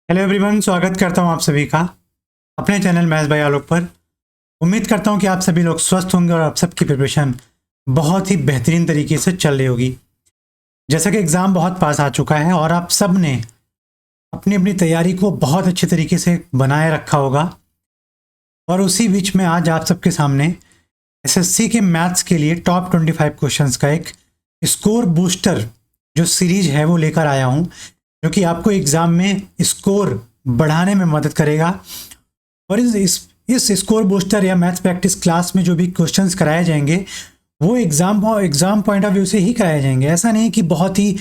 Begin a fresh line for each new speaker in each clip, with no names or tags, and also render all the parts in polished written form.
Hello everyone, स्वागत करता हूं आप सभी का अपने चैनल मैथ्स बाय आलोक पर। उम्मीद करता हूं कि आप सभी लोग स्वस्थ होंगे और आप सबकी प्रिपरेशन बहुत ही बेहतरीन तरीके से चल रही होगी। जैसा कि एग्ज़ाम बहुत पास आ चुका है और आप सब ने अपनी अपनी तैयारी को बहुत अच्छे तरीके से बनाए रखा होगा। और उसी बीच में आज आप सबके सामने एसएससी के मैथ्स के लिए टॉप 25 क्वेश्चंस का एक स्कोर बूस्टर जो सीरीज है वो लेकर आया हूँ, जो कि आपको एग्ज़ाम में स्कोर बढ़ाने में मदद करेगा। और इस स्कोर बूस्टर या मैथ्स प्रैक्टिस क्लास में जो भी क्वेश्चंस कराए जाएंगे वो एग्ज़ाम पॉइंट ऑफ व्यू से ही कराए जाएंगे। ऐसा नहीं कि बहुत ही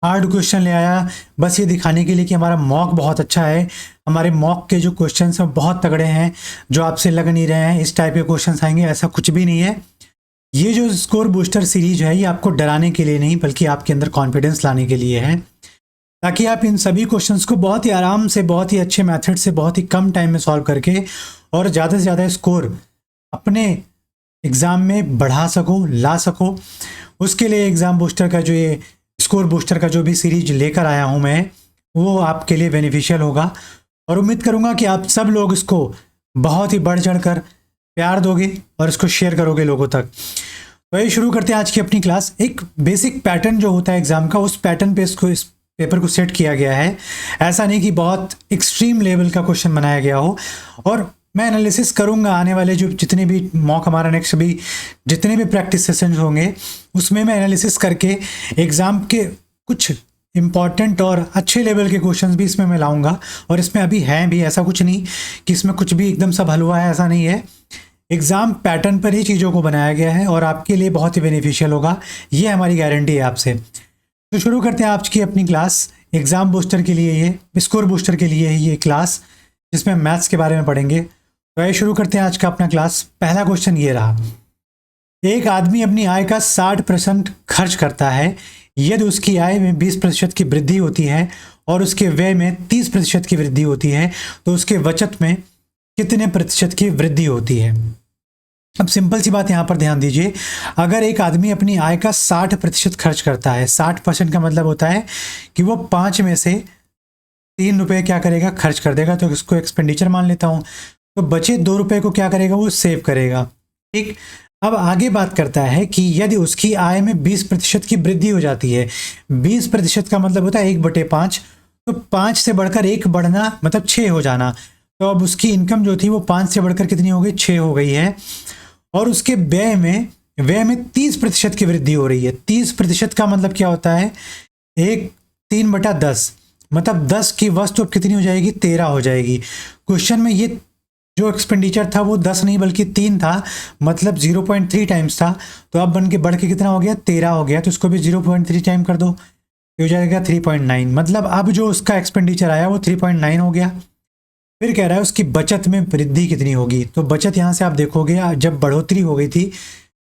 हार्ड क्वेश्चन ले आया बस ये दिखाने के लिए कि हमारा मॉक बहुत अच्छा है, हमारे मॉक के जो क्वेश्चंस हैं बहुत तगड़े हैं, जो आपसे लग नहीं रहे हैं, इस टाइप के क्वेश्चंस आएंगे। ऐसा कुछ भी नहीं है। ये जो स्कोर बूस्टर सीरीज है ये आपको डराने के लिए नहीं बल्कि आपके अंदर कॉन्फिडेंस लाने के लिए है, ताकि आप इन सभी क्वेश्चंस को बहुत ही आराम से, बहुत ही अच्छे मेथड से, बहुत ही कम टाइम में सॉल्व करके और ज़्यादा से ज़्यादा स्कोर अपने एग्ज़ाम में बढ़ा सको, ला सको। उसके लिए एग्ज़ाम बूस्टर का जो ये स्कोर बूस्टर का जो भी सीरीज लेकर आया हूँ मैं, वो आपके लिए बेनिफिशियल होगा। और उम्मीद करूँगा कि आप सब लोग इसको बहुत ही बढ़ चढ़ कर प्यार दोगे और इसको शेयर करोगे लोगों तक। तो ये शुरू करते हैं आज की अपनी क्लास। एक बेसिक पैटर्न जो होता है एग्ज़ाम का, उस पैटर्न पे इस पेपर को सेट किया गया है। ऐसा नहीं कि बहुत एक्सट्रीम लेवल का क्वेश्चन बनाया गया हो। और मैं एनालिसिस करूंगा आने वाले जो जितने भी मॉक हमारा नेक्स्ट भी जितने भी प्रैक्टिस सेशंस होंगे उसमें मैं एनालिसिस करके एग्ज़ाम के कुछ इंपॉर्टेंट और अच्छे लेवल के क्वेश्चंस भी इसमें मैं लाऊंगा। और इसमें अभी हैं भी, ऐसा कुछ नहीं कि इसमें कुछ भी एकदम सब हलवा है, ऐसा नहीं है। एग्ज़ाम पैटर्न पर ही चीज़ों को बनाया गया है और आपके लिए बहुत ही बेनिफिशियल होगा, ये हमारी गारंटी है आपसे। तो शुरू करते हैं आज की अपनी क्लास। एग्ज़ाम बूस्टर के लिए ये स्कोर बूस्टर के लिए ये क्लास जिसमें मैथ्स के बारे में पढ़ेंगे। तो ये शुरू करते हैं आज का अपना क्लास। पहला क्वेश्चन ये रहा, एक आदमी अपनी आय का 60% खर्च करता है। यदि उसकी आय में 20% की वृद्धि होती है और उसके व्यय में 30% की वृद्धि होती है तो उसके बचत में कितने प्रतिशत की वृद्धि होती है। अब सिंपल सी बात यहाँ पर ध्यान दीजिए, अगर एक आदमी अपनी आय का 60% खर्च करता है, 60% का मतलब होता है कि वो 5 में से 3 रुपये क्या करेगा, खर्च कर देगा, तो इसको एक्सपेंडिचर मान लेता हूँ। तो बचे 2 रुपये को क्या करेगा, वो सेव करेगा। ठीक, अब आगे बात करता है कि यदि उसकी आय में 20% की वृद्धि हो जाती है, 20% का मतलब होता है 1/5, तो 5 से बढ़कर 1 बढ़ना मतलब 6 हो जाना। तो अब उसकी इनकम जो थी वो 5 से बढ़कर कितनी हो गई, 6 हो गई है। और उसके व्यय में 30% की वृद्धि हो रही है। 30% का मतलब क्या होता है, 3/10 मतलब 10 की वस्तु अब कितनी हो जाएगी, 13 हो जाएगी। क्वेश्चन में ये जो एक्सपेंडिचर था वो 10 नहीं बल्कि 3 था, मतलब 0.3 टाइम्स था। तो अब बढ़ के कितना हो गया, 13 हो गया। तो इसको भी 0.3 टाइम कर दो, ये हो जाएगा 3.9। मतलब अब जो उसका एक्सपेंडिचर आया वो 3.9 हो गया। फिर कह रहा है उसकी बचत में वृद्धि कितनी होगी। तो बचत यहाँ से आप देखोगे जब बढ़ोतरी हो गई थी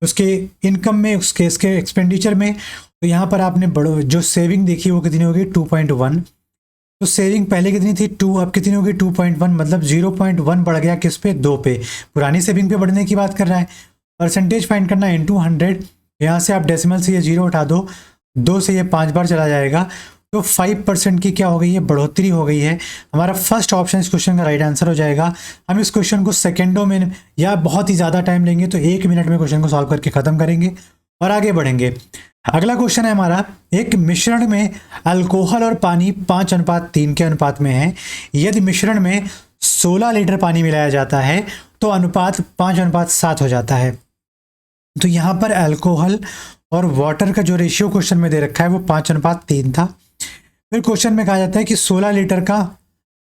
उसके इनकम में, इसके एक्सपेंडिचर में, तो यहाँ पर आपने जो सेविंग देखी वो कितनी होगी, 2.1। तो सेविंग पहले कितनी थी, 2, अब कितनी होगी 2.1, मतलब 0.1 बढ़ गया किस पे, 2 पे। पुरानी सेविंग पे बढ़ने की बात कर रहा है। परसेंटेज फाइंड करना है into 100। यहाँ से आप डेसिमल से ये 0 उठा दो, 2 से ये 5 बार चला जाएगा, तो 5% की क्या हो गई है, बढ़ोतरी हो गई है। हमारा फर्स्ट ऑप्शन इस क्वेश्चन का राइट आंसर हो जाएगा। हम इस क्वेश्चन को सेकेंडों में या बहुत ही ज़्यादा टाइम लेंगे तो 1 मिनट में क्वेश्चन को सॉल्व करके ख़त्म करेंगे और आगे बढ़ेंगे। अगला क्वेश्चन है हमारा, एक मिश्रण में अल्कोहल और पानी 5:3 के अनुपात में है। यदि मिश्रण में 16 लीटर पानी मिलाया जाता है तो अनुपात 5:7 हो जाता है। तो यहाँ पर अल्कोहल और वाटर का जो रेशियो क्वेश्चन में दे रखा है वो 5:3 था। फिर क्वेश्चन में कहा जाता है कि 16 लीटर का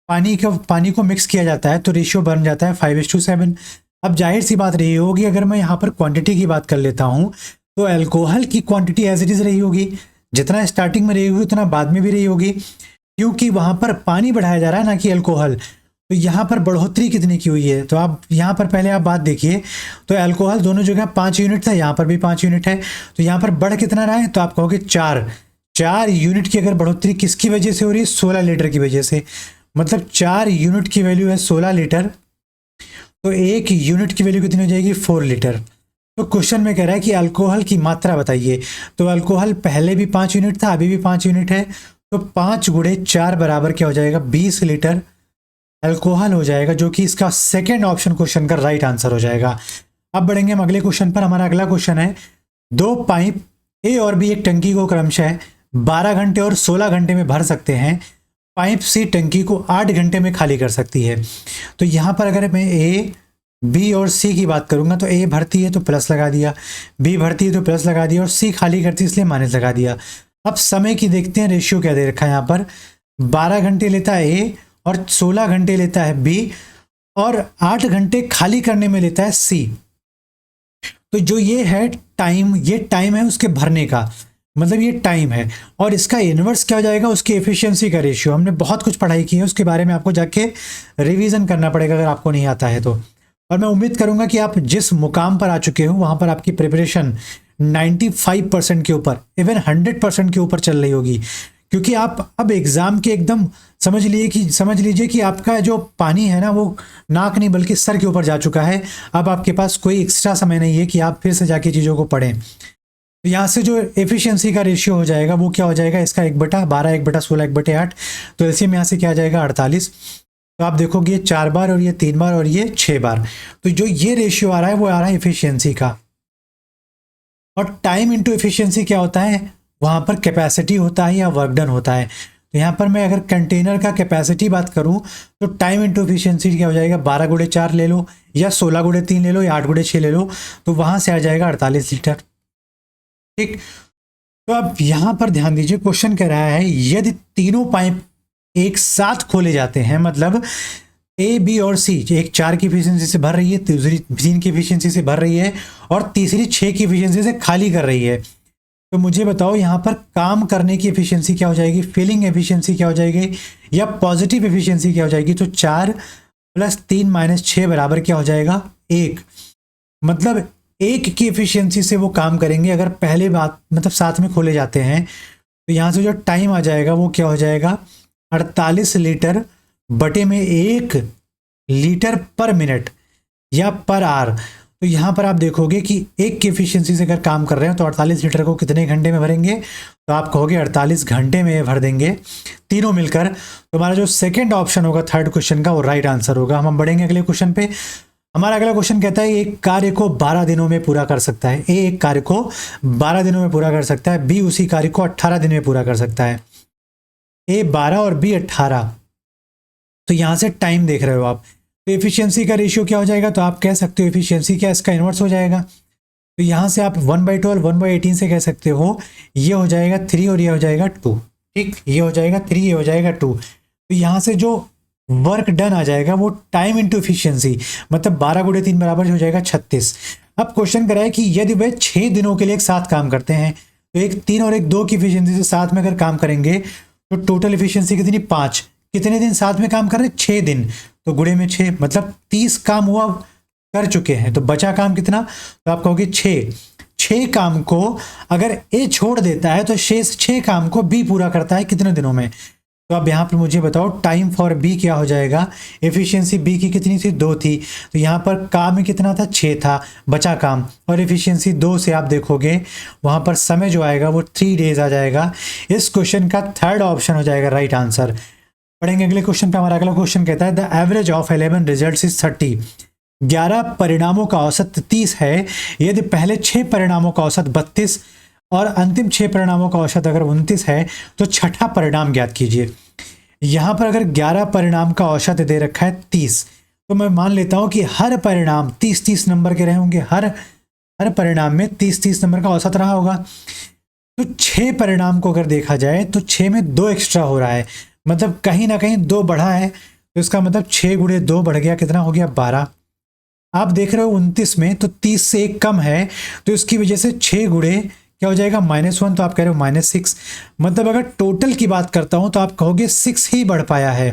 पानी को मिक्स किया जाता है तो रेशियो बन जाता है 5:7। अब जाहिर सी बात रही होगी, अगर मैं यहाँ पर क्वांटिटी की बात कर लेता हूँ तो अल्कोहल की क्वांटिटी एज इट इज़ रही होगी, जितना स्टार्टिंग में रही होगी उतना बाद में भी रही होगी, क्योंकि वहाँ पर पानी बढ़ाया जा रहा है ना कि अल्कोहल। तो यहाँ पर बढ़ोतरी कितनी की हुई है, तो आप यहाँ पर पहले आप बात देखिए। तो अल्कोहल दोनों जगह 5 यूनिट था, यहाँ पर भी 5 यूनिट है, तो यहाँ पर बढ़ कितना रहा है, तो आप कहोगे 4 यूनिट की अगर बढ़ोतरी किसकी वजह से हो रही है, 16 लीटर की वजह से। मतलब 4 यूनिट की वैल्यू है 16 लीटर, तो 1 यूनिट की वैल्यू कितनी हो जाएगी, 4 लीटर। तो क्वेश्चन में कह रहा है कि अल्कोहल की मात्रा बताइए। तो अल्कोहल पहले भी 5 यूनिट था, अभी भी 5 यूनिट है, तो 5 × 4 बराबर क्या हो जाएगा, 20 लीटर अल्कोहल हो जाएगा, जो कि इसका सेकेंड ऑप्शन क्वेश्चन का राइट आंसर हो जाएगा। अब बढ़ेंगे हम अगले क्वेश्चन पर। हमारा अगला क्वेश्चन है, दो पाइप ए और बी एक टंकी को क्रमशः 12 घंटे और 16 घंटे में भर सकते हैं। पाइप सी टंकी को 8 घंटे में खाली कर सकती है। तो यहाँ पर अगर मैं ए, बी और सी की बात करूंगा तो ए भरती है तो प्लस लगा दिया, बी भरती है तो प्लस लगा दिया, और सी खाली करती है इसलिए माइनस लगा दिया। अब समय की देखते हैं, रेशियो क्या दे रखा है यहाँ पर। 12 घंटे लेता है ए और 16 घंटे लेता है बी, और 8 घंटे खाली करने में लेता है सी। तो जो ये है टाइम, ये टाइम है उसके भरने का, मतलब ये टाइम है। और इसका इन्वर्स क्या हो जाएगा, उसकी एफिशिएंसी का रेशियो। हमने बहुत कुछ पढ़ाई की है, उसके बारे में आपको जाके रिवीजन करना पड़ेगा अगर आपको नहीं आता है तो। और मैं उम्मीद करूंगा कि आप जिस मुकाम पर आ चुके हो वहां पर आपकी प्रिपरेशन 95% के ऊपर, इवन 100% के ऊपर चल रही होगी, क्योंकि आप अब एग्जाम के एकदम समझ लीजिए कि आपका जो पानी है ना वो नाक नहीं बल्कि सर के ऊपर जा चुका है। अब आपके पास कोई एक्स्ट्रा समय नहीं है कि आप फिर से जाके चीज़ों को पढ़ें। तो यहाँ से जो एफिशिएंसी का रेशियो हो जाएगा वो क्या हो जाएगा, इसका 1/12, 1/16, 1/8। तो एलसीएम यहाँ से क्या आ जाएगा, 48। तो आप देखोगे ये 4 बार और ये 3 बार और ये 6 बार। तो जो ये रेशियो आ रहा है वो आ रहा है एफिशिएंसी का। और टाइम इंटू एफिशिएंसी क्या होता है, वहाँ पर कैपेसिटी होता है या वर्क डन होता है। तो यहाँ पर मैं अगर कंटेनर का कैपेसिटी बात करूँ तो टाइम इंटू एफिशिएंसी क्या हो जाएगा, 12 × 4 ले लो या 16 × 3 ले लो या 8 × 6 ले लो, तो वहाँ से आ जाएगा 48 लीटर। ठीक, तो अब यहाँ पर ध्यान दीजिए, क्वेश्चन कह रहा है यदि तीनों पाइप एक साथ खोले जाते हैं, मतलब ए, बी और सी, एक 4 की एफिशिएंसी से भर रही है, दूसरी 3 की एफिशिएंसी से भर रही है, और तीसरी 6 की एफिशिएंसी से खाली कर रही है। तो मुझे बताओ यहाँ पर काम करने की एफिशिएंसी क्या हो जाएगी, फिलिंग एफिशिएंसी क्या हो जाएगी, या पॉजिटिव एफिशिएंसी क्या हो जाएगी। तो 4 + 3 - 6 बराबर क्या हो जाएगा, 1। मतलब 1 की एफिशिएंसी से वो काम करेंगे अगर पहले बात मतलब साथ में खोले जाते हैं। तो यहाँ से जो टाइम आ जाएगा वो क्या हो जाएगा, 48 लीटर बटे में 1 लीटर पर मिनट या पर आवर। तो यहाँ पर आप देखोगे कि 1 की एफिशिएंसी से अगर काम कर रहे हैं तो 48 लीटर को कितने घंटे में भरेंगे, तो आप कहोगे 48 घंटे में भर देंगे तीनों मिलकर। तो हमारा जो सेकंड ऑप्शन होगा थर्ड क्वेश्चन का वो राइट आंसर होगा। हम बढ़ेंगे अगले क्वेश्चन पे। हमारा अगला क्वेश्चन कहता है एक कार्य को 12 दिनों में पूरा कर सकता है। ए एक कार्य को 12 दिनों में पूरा कर सकता है, बी उसी कार्य को 18 दिन में पूरा कर सकता है। ए 12 और बी 18। तो यहां से टाइम देख रहे हो आप, तो एफिशिएंसी का रेशियो क्या हो जाएगा, तो आप कह सकते हो एफिशिएंसी क्या इसका इन्वर्स हो जाएगा। तो यहां से आप 1/12 1/18 से कह सकते हो, ये हो जाएगा 3 और ये हो जाएगा 2। ठीक, ये हो जाएगा 3, ये हो जाएगा 2। तो यहां से जो वर्क डन आ जाएगा वो टाइम इंटू एफिशिएंसी, मतलब 12 × 3 बराबर हो जाएगा 36। अब क्वेश्चन कराए कि यदि वे 6 दिनों के लिए एक साथ काम करते हैं, तो एक 3 और एक 2 की एफिशिएंसी से साथ में अगर काम करेंगे तो टोटल एफिशिएंसी कितनी, 5। कितने दिन साथ में काम कर रहे हैं, 6 दिन। तो गुणे में 6, मतलब 30 काम हुआ कर चुके हैं। तो बचा काम कितना, तो आप कहोगे 6 काम को अगर ए छोड़ देता है तो शेष 6 काम को बी पूरा करता है कितने दिनों में। तो अब यहाँ पर मुझे बताओ टाइम फॉर बी क्या हो जाएगा। एफिशिएंसी बी की कितनी थी, 2 थी। तो यहाँ पर काम में कितना था, 6 था बचा काम, और एफिशिएंसी 2 से आप देखोगे वहाँ पर समय जो आएगा वो 3 डेज आ जाएगा। इस क्वेश्चन का थर्ड ऑप्शन हो जाएगा राइट आंसर। पढ़ेंगे अगले क्वेश्चन पे। हमारा अगला क्वेश्चन कहता है the average of 11 results is 30। 11 परिणामों का औसत 30 है यदि पहले 6 परिणामों का औसत 32 और अंतिम 6 परिणामों का औसत अगर 29 है तो छठा परिणाम ज्ञात कीजिए। यहाँ पर अगर 11 परिणाम का औसत दे रखा है 30, तो मैं मान लेता हूँ कि हर परिणाम 30-30 नंबर के रहे होंगे, हर परिणाम में 30-30 नंबर का औसत रहा होगा। तो 6 परिणाम को अगर देखा जाए तो 6 में 2 एक्स्ट्रा हो रहा है, मतलब कहीं ना कहीं 2 बढ़ा है। तो इसका मतलब 6 × 2 बढ़ गया, कितना हो गया, 12। आप देख रहे हो 29 में तो 30 से 1 कम है, तो इसकी वजह से 6 × क्या हो जाएगा, -1। तो आप कह रहे हो -6। मतलब अगर टोटल की बात करता हूं तो आप कहोगे 6 ही बढ़ पाया है,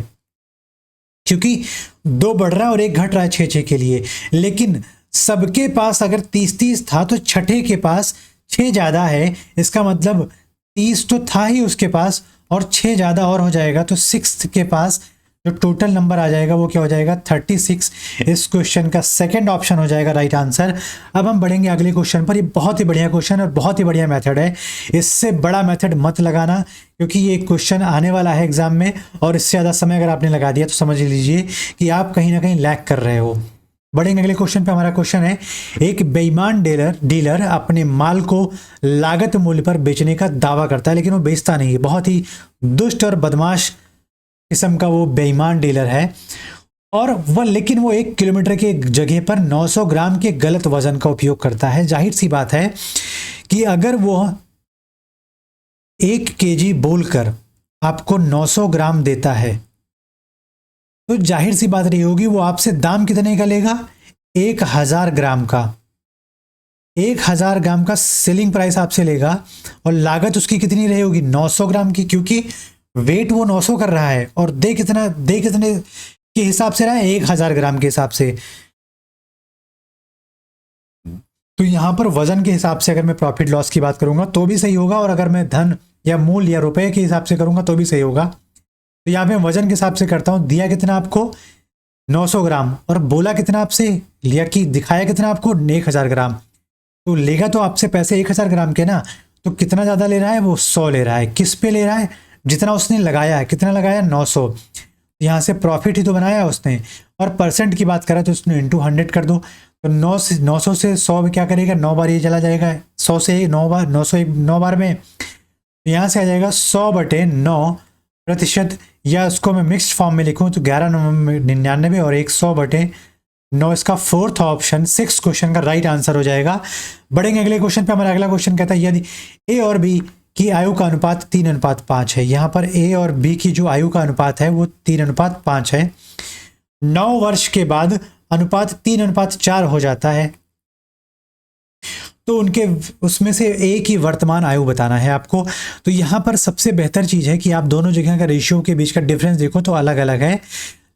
क्योंकि 2 बढ़ रहा है और 1 घट रहा है 6-6 के लिए। लेकिन सबके पास अगर 30-30 था तो छठे के पास 6 ज़्यादा है। इसका मतलब 30 तो था ही उसके पास और 6 ज़्यादा और हो जाएगा, तो 6 के पास जो टोटल नंबर आ जाएगा वो क्या हो जाएगा 36। इस क्वेश्चन का सेकंड ऑप्शन हो जाएगा राइट आंसर। अब हम बढ़ेंगे अगले क्वेश्चन पर। ये बहुत ही बढ़िया क्वेश्चन और बहुत ही बढ़िया मेथड है, इससे बड़ा मेथड मत लगाना, क्योंकि ये क्वेश्चन आने वाला है एग्जाम में, और इससे ज़्यादा समय अगर आपने लगा दिया तो समझ लीजिए कि आप कहीं ना कहीं लैग कर रहे हो। बढ़ेंगे अगले क्वेश्चन पे। हमारा क्वेश्चन है, एक बेईमान डीलर अपने माल को लागत मूल्य पर बेचने का दावा करता है, लेकिन वो बेचता नहीं है। बहुत ही दुष्ट और बदमाश किस्म का वो बेईमान डीलर है, और लेकिन वो 1 किलोमीटर के जगह पर 900 ग्राम के गलत वजन का उपयोग करता है। जाहिर सी बात है कि अगर वो 1 केजी बोलकर आपको 900 ग्राम देता है, तो जाहिर सी बात रही होगी वो आपसे दाम कितने का लेगा, 1000 ग्राम का। 1000 ग्राम का सेलिंग प्राइस आपसे लेगा, और लागत उसकी कितनी रही होगी, 900 ग्राम की, क्योंकि वेट वो 900 कर रहा है और दे कितने के हिसाब से रहा है, 1000 ग्राम के हिसाब से। तो यहां पर वजन के हिसाब से अगर मैं प्रॉफिट लॉस की बात करूंगा तो भी सही होगा, और अगर मैं धन या मूल्य या रुपए के हिसाब से करूंगा तो भी सही होगा। तो यहाँ पे वजन के हिसाब से करता हूं। दिया कितना आपको, 900 ग्राम, और बोला कितना आपसे, लिया कि दिखाया कितना आपको, 1000 ग्राम। तो लेगा तो आपसे पैसे 1000 ग्राम के ना, तो कितना ज़्यादा ले रहा है वो, 100 ले रहा है। किस पे ले रहा है, जितना उसने लगाया है। कितना लगाया, 900। यहाँ से प्रॉफिट ही तो बनाया उसने, और परसेंट की बात करें तो उसने इंटू 100 कर दो। तो 900 से 100 में क्या करेगा, 9 बार ये चला जाएगा, 100 से 9 बार, 9 बार में यहाँ से आ जाएगा 100/9%, या उसको मैं मिक्स्ड फॉर्म में लिखूँ तो 1199 और 100/9, इसका फोर्थ ऑप्शन 6 क्वेश्चन का राइट आंसर हो जाएगा। बढ़ेंगे अगले क्वेश्चन पे। हमारा अगला क्वेश्चन कहता है, यदि ए और बी की आयु का अनुपात 3:5 है। यहाँ पर ए और बी की जो आयु का अनुपात है वो 3:5 है। 9 वर्ष के बाद अनुपात 3:4 हो जाता है, तो उनके उसमें से ए की वर्तमान आयु बताना है आपको। तो यहाँ पर सबसे बेहतर चीज़ है कि आप दोनों जगह का रेशियो के बीच का डिफरेंस देखो तो अलग अलग है,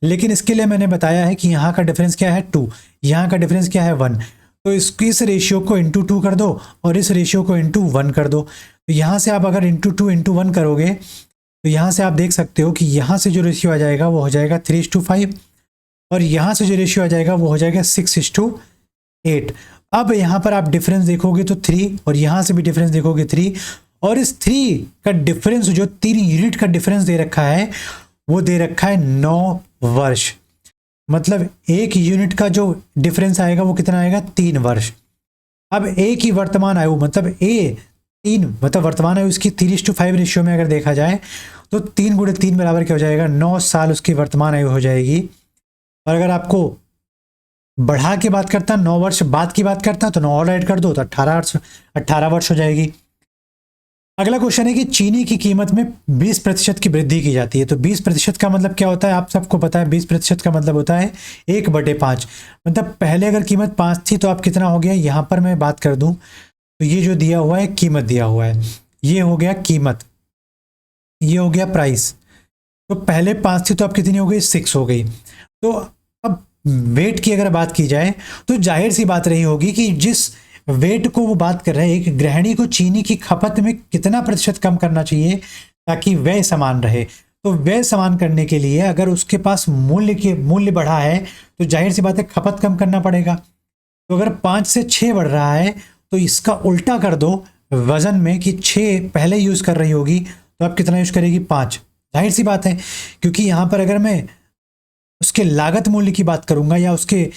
लेकिन इसके लिए मैंने बताया है कि यहाँ का डिफरेंस क्या है, 2, यहाँ का डिफरेंस क्या है, 1। तो इस रेशियो को इंटू 2 कर दो और इस रेशियो को इंटू 1 कर दो। तो यहाँ से आप अगर इंटू 2 इंटू 1 करोगे तो यहाँ से आप देख सकते हो कि यहाँ से जो रेशियो आ जाएगा वो हो जाएगा 3:5, और यहाँ से जो रेशियो आ जाएगा वो हो जाएगा 6:8। अब यहाँ पर आप डिफरेंस देखोगे तो 3, और यहाँ से भी डिफरेंस देखोगे 3, और इस 3 का डिफरेंस जो 3 यूनिट का डिफरेंस दे रखा है वो दे रखा है 9 वर्ष। मतलब 1 यूनिट का जो डिफरेंस आएगा वो कितना आएगा, 3 वर्ष। अब ए की वर्तमान आयु, मतलब ए 3, मतलब वर्तमान आयु इसकी 3:5 रेशियो में अगर देखा जाए तो 3 × 3 बराबर क्या हो जाएगा, 9 साल उसकी वर्तमान आयु हो जाएगी। और अगर आपको बढ़ा के बात करता, 9 वर्ष बाद की बात करता, तो 9 और ऐड कर दो तो 18 वर्ष हो जाएगी। अगला क्वेश्चन है कि चीनी की कीमत में 20% की वृद्धि की जाती है। तो 20% का मतलब क्या होता है, आप सबको पता है। 20% का मतलब होता है 1/5। मतलब पहले अगर कीमत 5 थी तो अब कितना हो गया, यहाँ पर मैं बात कर दूं तो ये जो दिया हुआ है कीमत दिया हुआ है, ये हो गया कीमत, ये हो गया प्राइस। तो पहले 5 थी तो अब कितनी हो गई, 6 हो गई। तो अब वेट की अगर बात की जाए तो जाहिर सी बात रही होगी कि जिस वेट को वो बात कर रहे हैं, एक गृहिणी को चीनी की खपत में कितना प्रतिशत कम करना चाहिए ताकि व्यय समान रहे। तो व्यय समान करने के लिए अगर उसके पास मूल्य बढ़ा है तो जाहिर सी बात है खपत कम करना पड़ेगा। तो अगर 5 से 6 बढ़ रहा है तो इसका उल्टा कर दो वजन में कि 6 पहले यूज कर रही होगी तो अब कितना यूज करेगी, 5। जाहिर सी बात है, क्योंकि यहाँ पर अगर मैं उसके लागत मूल्य की बात करूंगा या उसके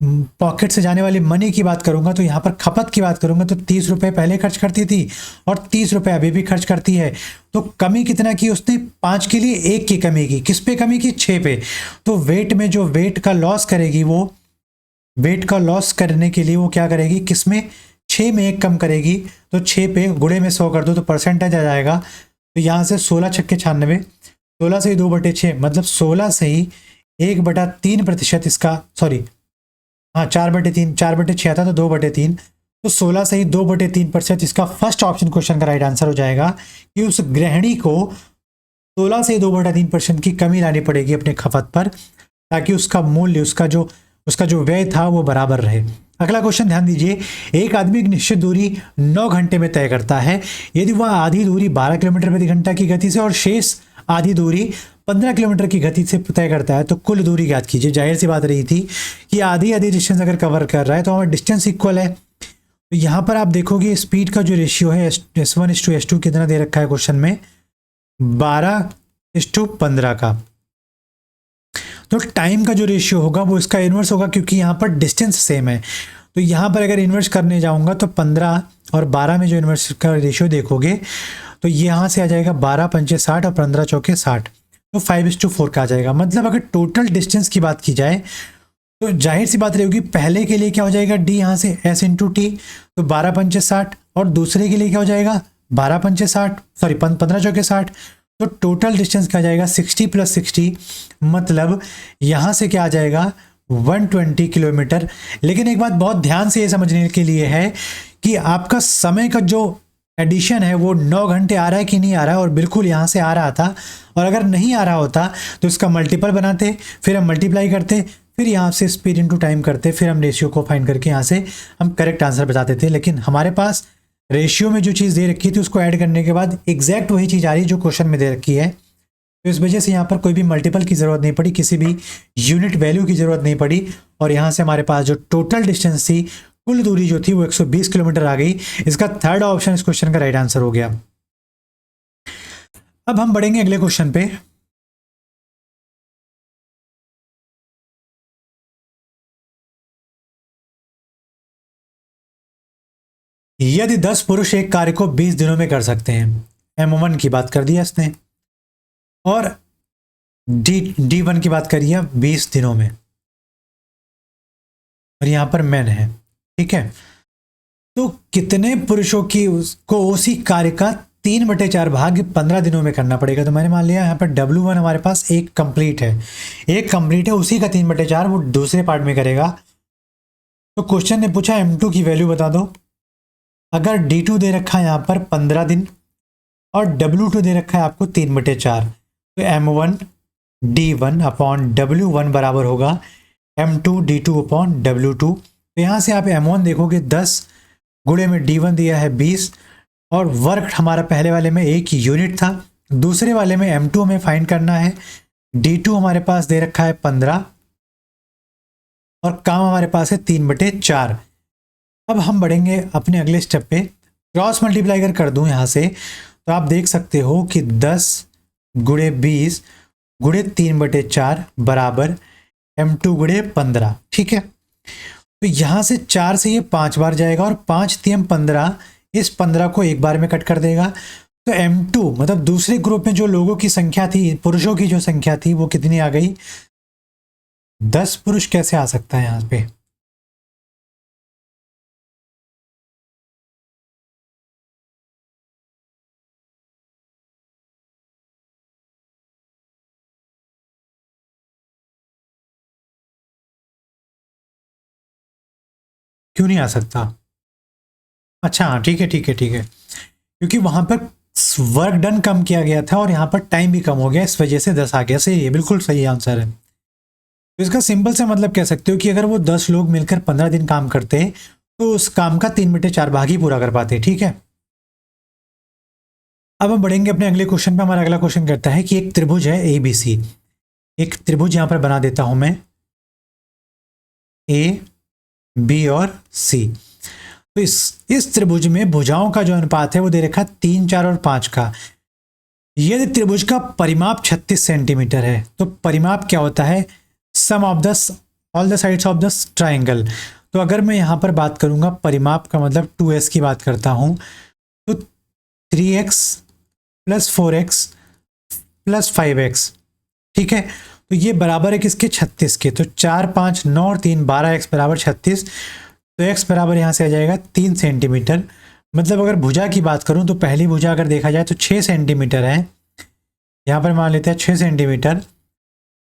पॉकेट से जाने वाली मनी की बात करूंगा तो यहाँ पर खपत की बात करूंगा तो 30 रुपए पहले खर्च करती थी और 30 रुपए अभी भी खर्च करती है। तो कमी कितना की उसने, 5 के लिए 1 की कमी की। किस पे कमी की, 6 पे। तो वेट में जो वेट का लॉस करेगी, वो वेट का लॉस करने के लिए वो क्या करेगी, किस में, 6 में 1 कम करेगी। तो 6 पे गुणे में 100 कर दो तो परसेंटेज आ जाएगा। तो यहाँ से 16 छक्के 96, 16 से ही 2/6, मतलब 16 से ही 1/3% इसका, सॉरी हाँ 4/3, 4/6 था तो 2/3, तो 16 से ही 2/3% इसका फर्स्ट ऑप्शन क्वेश्चन का राइट आंसर हो जाएगा कि उस गृहिणी को 16 से 2/3% की कमी लानी पड़ेगी अपने खपत पर, ताकि उसका मूल्य, उसका जो व्यय था वो बराबर रहे। अगला क्वेश्चन ध्यान दीजिए, एक आदमी एक निश्चित दूरी 9 घंटे में तय करता है। यदि वह आधी दूरी 12 किलोमीटर प्रति घंटा की गति से और शेष आधी दूरी 15 किलोमीटर की गति से तय करता है तो कुल दूरी ज्ञात कीजिए। जाहिर सी बात रही थी कि आधी आधी डिस्टेंस अगर कवर कर रहा है तो हमारा डिस्टेंस इक्वल है। तो यहाँ पर आप देखोगे स्पीड का जो रेशियो है S1:S2 कितना दे रखा है क्वेश्चन में, 12:15 का। तो टाइम का जो रेशियो होगा वो इसका इन्वर्स होगा, क्योंकि यहाँ पर डिस्टेंस सेम है। तो यहाँ पर अगर इन्वर्स करने जाऊँगा तो 15 और 12 में जो इन्वर्स का रेशियो देखोगे तो यहाँ से आ जाएगा 12 पंचे 60 और 15 चौके 60, तो 5:4 का आ जाएगा। मतलब अगर टोटल डिस्टेंस की बात की जाए तो जाहिर सी बात रहेगी, पहले के लिए क्या हो जाएगा d यहाँ से s इंटू टी, तो 12 पंचे 60, और दूसरे के लिए क्या हो जाएगा 12 पंचे 60, सॉरी 15 चौके 60, तो टोटल डिस्टेंस क्या आ जाएगा 60 + 60, मतलब यहाँ से क्या आ जाएगा 120 किलोमीटर। लेकिन एक बात बहुत ध्यान से ये समझने के लिए है कि आपका समय का जो एडिशन है वो 9 घंटे आ रहा है कि नहीं आ रहा है, और बिल्कुल यहाँ से आ रहा था। और अगर नहीं आ रहा होता तो इसका मल्टीपल बनाते, फिर हम मल्टीप्लाई करते, फिर यहाँ से स्पीड इनटू टाइम करते, फिर हम रेशियो को फाइंड करके यहाँ से हम करेक्ट आंसर बताते थे। लेकिन हमारे पास रेशियो में जो चीज़ दे रखी थी उसको ऐड करने के बाद एग्जैक्ट वही चीज़ आ रही है जो क्वेश्चन में दे रखी है। तो इस वजह से यहाँ पर कोई भी मल्टीपल की ज़रूरत नहीं पड़ी, किसी भी यूनिट वैल्यू की ज़रूरत नहीं पड़ी, और यहाँ से हमारे पास जो टोटल डिस्टेंस थी, कुल दूरी जो थी वो 120 किलोमीटर आ गई। इसका थर्ड ऑप्शन इस क्वेश्चन का राइट आंसर हो गया। अब हम बढ़ेंगे अगले क्वेश्चन पे। यदि 10 पुरुष एक कार्य को 20 दिनों में कर सकते हैं, M1 की बात कर दिया इसने, और D1 की बात करिए 20 दिनों में, और यहां पर मैन है, ठीक है, तो कितने पुरुषों की उसको उसी कार्य का 3/4 भाग 15 दिनों में करना पड़ेगा। तो मैंने मान लिया यहाँ पर W1 हमारे पास एक कंप्लीट है, उसी का 3/4 वो दूसरे पार्ट में करेगा। तो क्वेश्चन ने पूछा M2 की वैल्यू बता दो। अगर D2 दे रखा है यहाँ पर 15 दिन, और W2 दे रखा है आपको 3/4, तो M1 D1 अपॉन W1 बराबर होगा M2 D2 अपॉन W2। तो यहाँ से आप M1 देखोगे 10 गुणे में D1 दिया है 20, और वर्क हमारा पहले वाले में 1 यूनिट था, दूसरे वाले में M2 हमें फाइंड करना है। D2 हमारे पास दे रखा है 15, और काम हमारे पास है 3/4। अब हम बढ़ेंगे अपने अगले स्टेप पे। क्रॉस मल्टीप्लाई अगर कर दूं यहाँ से, तो आप देख सकते हो कि 10 गुणे 20 गुणे 3/4 बराबर M2 गुणे 15, ठीक है। तो यहाँ से 4 से ये 5 बार जाएगा, और 5 3 15, इस 15 को एक बार में कट कर देगा। तो M2 मतलब दूसरे ग्रुप में जो लोगों की संख्या थी, पुरुषों की जो संख्या थी, वो कितनी आ गई 10 पुरुष कैसे आ सकता है यहाँ पे। क्यों नहीं आ सकता? अच्छा हाँ, ठीक है ठीक है ठीक है, क्योंकि वहां पर वर्क डन कम किया गया था और यहाँ पर टाइम भी कम हो गया, इस वजह से 10 आ गया। सही है, बिल्कुल सही आंसर है। तो इसका सिंपल से मतलब कह सकते हो कि अगर वो 10 लोग मिलकर 15 दिन काम करते तो उस काम का 3/4 भाग ही पूरा कर पाते, ठीक है। अब हम बढ़ेंगे अपने अगले क्वेश्चन पे। हमारा अगला क्वेश्चन कहता है कि एक त्रिभुज है ABC, एक त्रिभुज यहां पर बना देता हूं मैं, A B और C। तो इस त्रिभुज में भुजाओं का जो अनुपात है वो दे रखा 3 4 और 5 का। यदि त्रिभुज का परिमाप 36 सेंटीमीटर है, तो परिमाप क्या होता है, sum of the all the sides of the triangle. तो अगर मैं यहाँ पर बात करूंगा परिमाप का मतलब 2s की बात करता हूं, तो 3x + 4x + 5x, ठीक है। तो ये बराबर है किसके, 36 के। तो 4 5 9 और 3 12x बराबर 36। तो x बराबर यहाँ से आ जाएगा 3 सेंटीमीटर। मतलब अगर भुजा की बात करूँ तो पहली भुजा अगर देखा जाए तो 6 सेंटीमीटर है, यहाँ पर मान लेते हैं 6 सेंटीमीटर।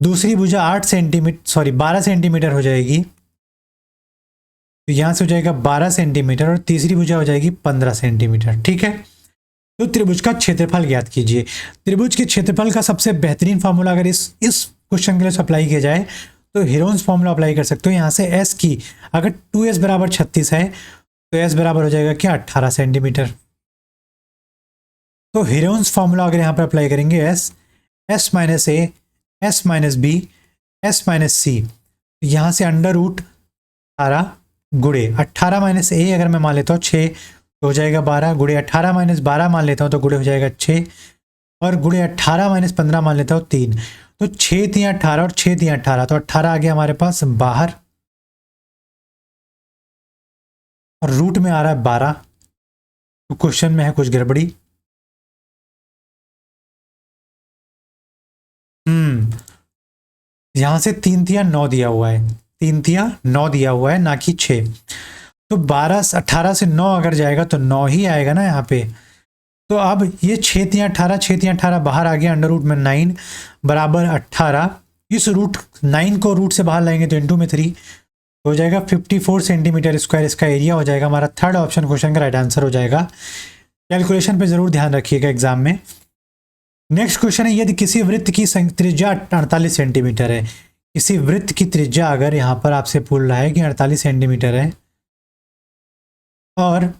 दूसरी भुजा 8 सेंटीमीटर, सॉरी 12 सेंटीमीटर हो जाएगी, तो यहाँ से हो जाएगा 12 सेंटीमीटर, और तीसरी भुजा हो जाएगी 15 सेंटीमीटर, ठीक है। तो त्रिभुज का क्षेत्रफल ज्ञात कीजिए। त्रिभुज के क्षेत्रफल का सबसे बेहतरीन फार्मूला अगर इस क्वेश्चन के लिए अप्लाई किया जाए तो हीरोन्स फार्मूला अप्लाई कर सकते हो। यहाँ से s की अगर 2s बराबर 36 है तो s बराबर हो जाएगा क्या, 18 सेंटीमीटर। तो हीरोन्स फार्मूला अगर यहाँ पर अप्लाई करेंगे s s minus a, s minus b, s minus c. यहाँ से अंडर रूट 18 गुड़े 18 माइनस ए अगर मैं मान लेता हूँ 6 तो हो जाएगा 12, गुड़े 18 माइनस 12 मान लेता हूँ तो गुड़े हो जाएगा 6, और गुड़े 18 माइनस 15 मान लेता हूँ 3। तो 6 3 18 और 6 3 18, तो 18 आ गया हमारे पास बाहर, और रूट में आ रहा है 12। तो क्वेश्चन में है कुछ गड़बड़ी। यहां से 3 तिया 9 दिया हुआ है, 3 तिया 9 दिया हुआ है, ना कि 6। तो 18 से 9 अगर जाएगा तो 9 ही आएगा ना यहाँ पे। तो अब ये 6 तिया 18, 6 तिया 18 बाहर आ गया, अंडर रूट में 9 बराबर 18। इस रूट 9 को रूट से बाहर लाएंगे तो इंटू में 3 हो जाएगा 54 सेंटीमीटर स्क्वायर इसका एरिया हो जाएगा। हमारा थर्ड ऑप्शन क्वेश्चन का राइट आंसर हो जाएगा। कैलकुलेशन पे जरूर ध्यान रखिएगा एग्जाम में। नेक्स्ट क्वेश्चन है, यदि किसी वृत्त की त्रिज्या 48 सेंटीमीटर है, किसी वृत्त की त्रिज्या अगर यहाँ पर आपसे पूछ रहा है कि 48 सेंटीमीटर है और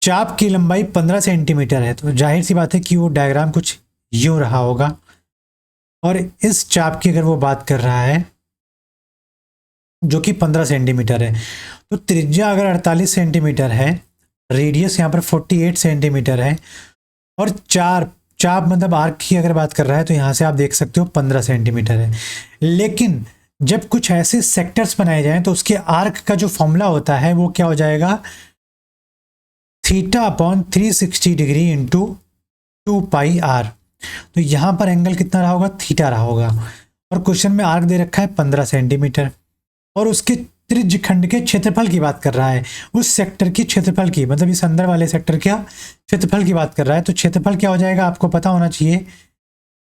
चाप की लंबाई 15 सेंटीमीटर है, तो जाहिर सी बात है कि वो डायग्राम कुछ यूं रहा होगा। और इस चाप की अगर वो बात कर रहा है जो कि 15 सेंटीमीटर है, तो त्रिज्या अगर 48 सेंटीमीटर है, रेडियस यहाँ पर 48 सेंटीमीटर है, और चाप मतलब आर्क की अगर बात कर रहा है तो यहाँ से आप देख सकते हो 15 सेंटीमीटर है। लेकिन जब कुछ ऐसे सेक्टर्स बनाए जाएं तो उसके आर्क का जो फॉर्मूला होता है वो क्या हो जाएगा, theta upon 360 degree into 2 pi r. तो यहाँ पर एंगल कितना रहा होगा, थीटा रहा होगा। और क्वेश्चन में आर्क दे रखा है 15 सेंटीमीटर, और उसके त्रिज्य खंड के क्षेत्रफल की बात कर रहा है, उस सेक्टर की क्षेत्रफल की, मतलब इस अंदर वाले सेक्टर का क्षेत्रफल की बात कर रहा है। तो क्षेत्रफल क्या हो जाएगा आपको पता होना चाहिए,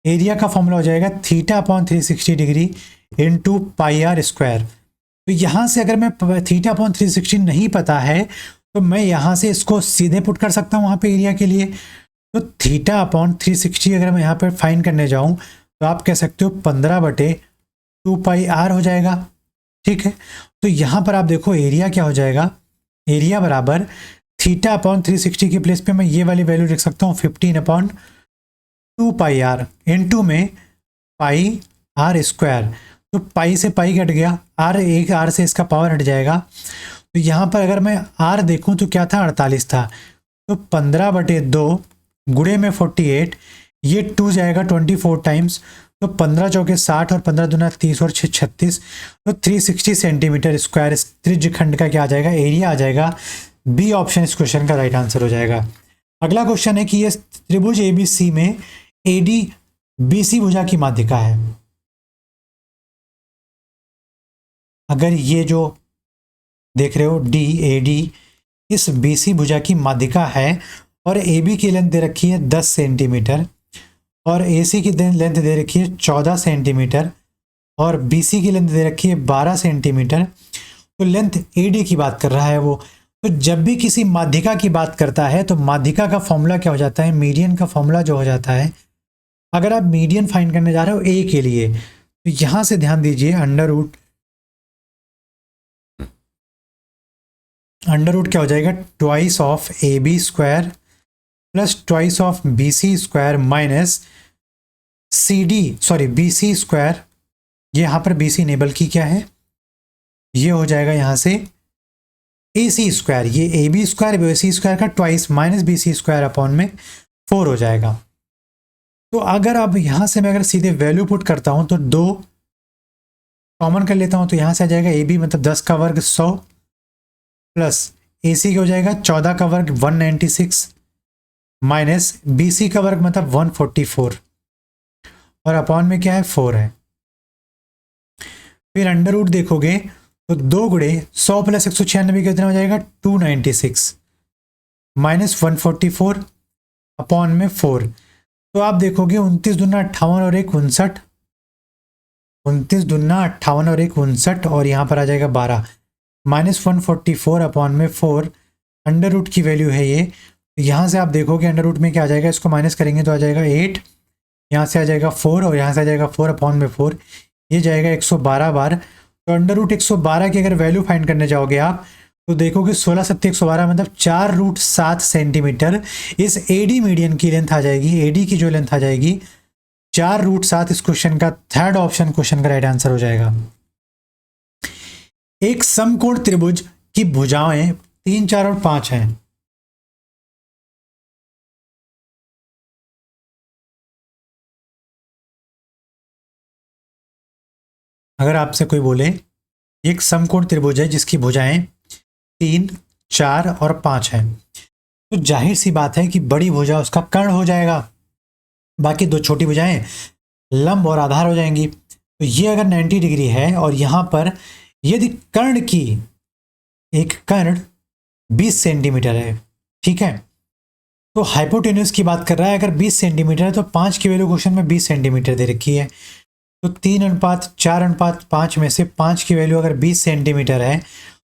एरिया का फॉर्मूला हो जाएगा theta upon 360 degree into pi r square. तो यहाँ से अगर मैं थीटा अपॉन 360 नहीं पता है तो मैं यहाँ से इसको सीधे पुट कर सकता हूँ वहाँ पे एरिया के लिए। तो थीटा अपॉन 360 अगर मैं यहाँ पर फाइंड करने जाऊँ तो आप कह सकते हो 15/2 पाई आर हो जाएगा। ठीक है, तो यहाँ पर आप देखो एरिया क्या हो जाएगा, एरिया बराबर थीटा अपॉन 360 की प्लेस पे मैं ये वाली वैल्यू लिख सकता हूँ 15/2 पाई आर इंटू में पाई आर स्क्वायर। तो पाई से पाई घट गया, आर एक आर से इसका पावर हट जाएगा। तो यहाँ पर अगर मैं आर देखूँ तो क्या था, 48 था। तो 15/2 गुणे में 48, ये 2 जाएगा 24 टाइम्स, तो 15 चौके 60 और 15 दूना 30 और 6 36, तो 360 सेंटीमीटर स्क्वायर त्रिज्य खंड का क्या आ जाएगा, एरिया आ जाएगा। बी ऑप्शन इस क्वेश्चन का राइट आंसर हो जाएगा। अगला क्वेश्चन है कि ये त्रिभुज एबीसी में एडी बीसी भुजा की माध्यिका है। अगर ये जो देख रहे हो डी एडी इस बीसी भुजा की माध्यिका है, और AB की लेंथ दे रखी है 10 सेंटीमीटर, और AC की लेंथ दे रखी है 14 सेंटीमीटर, और BC की लेंथ दे रखी है 12 सेंटीमीटर। तो लेंथ AD की बात कर रहा है वो। तो जब भी किसी माध्यिका की बात करता है तो माध्यिका का फॉर्मूला क्या हो जाता है, मीडियन का फॉर्मूला जो हो जाता है। अगर आप मीडियन फाइंड करने जा रहे हो A के लिए तो यहां से ध्यान दीजिए, अंडर रूट क्या हो जाएगा, twice of AB square plus twice of BC square minus BC square. ये यहाँ पर BC नहीं बल्कि क्या है, ये हो जाएगा यहाँ से AC स्क्वायर, ये AB स्क्वायर BC स्क्वायर का twice minus BC square upon में 4 हो जाएगा। तो अगर अब यहाँ से मैं अगर सीधे वैल्यू पुट करता हूँ तो 2 कॉमन कर लेता हूँ, तो यहाँ से आ जाएगा AB मतलब 10 का वर्ग 100 प्लस AC क्या हो जाएगा 14 का वर्ग 196 माइनस BC का वर्ग मतलब 144, और अपॉन में क्या है 4 है। फिर अंडर रूट देखोगे तो 2 गुणे 100 प्लस 196 कितना हो जाएगा 296 माइनस 144 अपॉन में 4। तो आप देखोगे 29 दूना 58 और 1 59, 29 दूना 58 और 1 59, और यहाँ पर आ जाएगा 12 माइनस 144 अपॉन में 4। अंडर रूट की वैल्यू है ये। यहाँ से आप देखोगे अंडर रूट में क्या आ जाएगा, इसको माइनस करेंगे तो आ जाएगा 8, यहाँ से आ जाएगा 4 और यहाँ से आ जाएगा 4 अपॉन में 4, ये जाएगा 112 बार। तो अंडर रूट 112 की अगर वैल्यू फाइंड करने जाओगे आप तो देखोगे 16 7 112 मतलब 4√7 सेंटीमीटर इस AD मीडियन की लेंथ आ जाएगी। AD की जो लेंथ आ जाएगी 4√7 इस क्वेश्चन का थर्ड ऑप्शन क्वेश्चन का राइट आंसर हो जाएगा। एक समकोण त्रिभुज की भुजाएं 3, 4 और 5 हैं। अगर आपसे कोई बोले एक समकोण त्रिभुज है जिसकी भुजाएं 3, 4 और 5 हैं, तो जाहिर सी बात है कि बड़ी भुजा उसका कर्ण हो जाएगा, बाकी दो छोटी भुजाएं लंब और आधार हो जाएंगी। तो ये अगर 90 डिग्री है और यहां पर यदि कर्ण की एक कर्ण 20 सेंटीमीटर है, ठीक है, तो हाइपोटेन्यूज की बात कर रहा है, अगर 20 सेंटीमीटर है तो 5 की वैल्यू क्वेश्चन में 20 सेंटीमीटर दे रखी है, तो 3:4:5 में से 5 की वैल्यू अगर 20 सेंटीमीटर है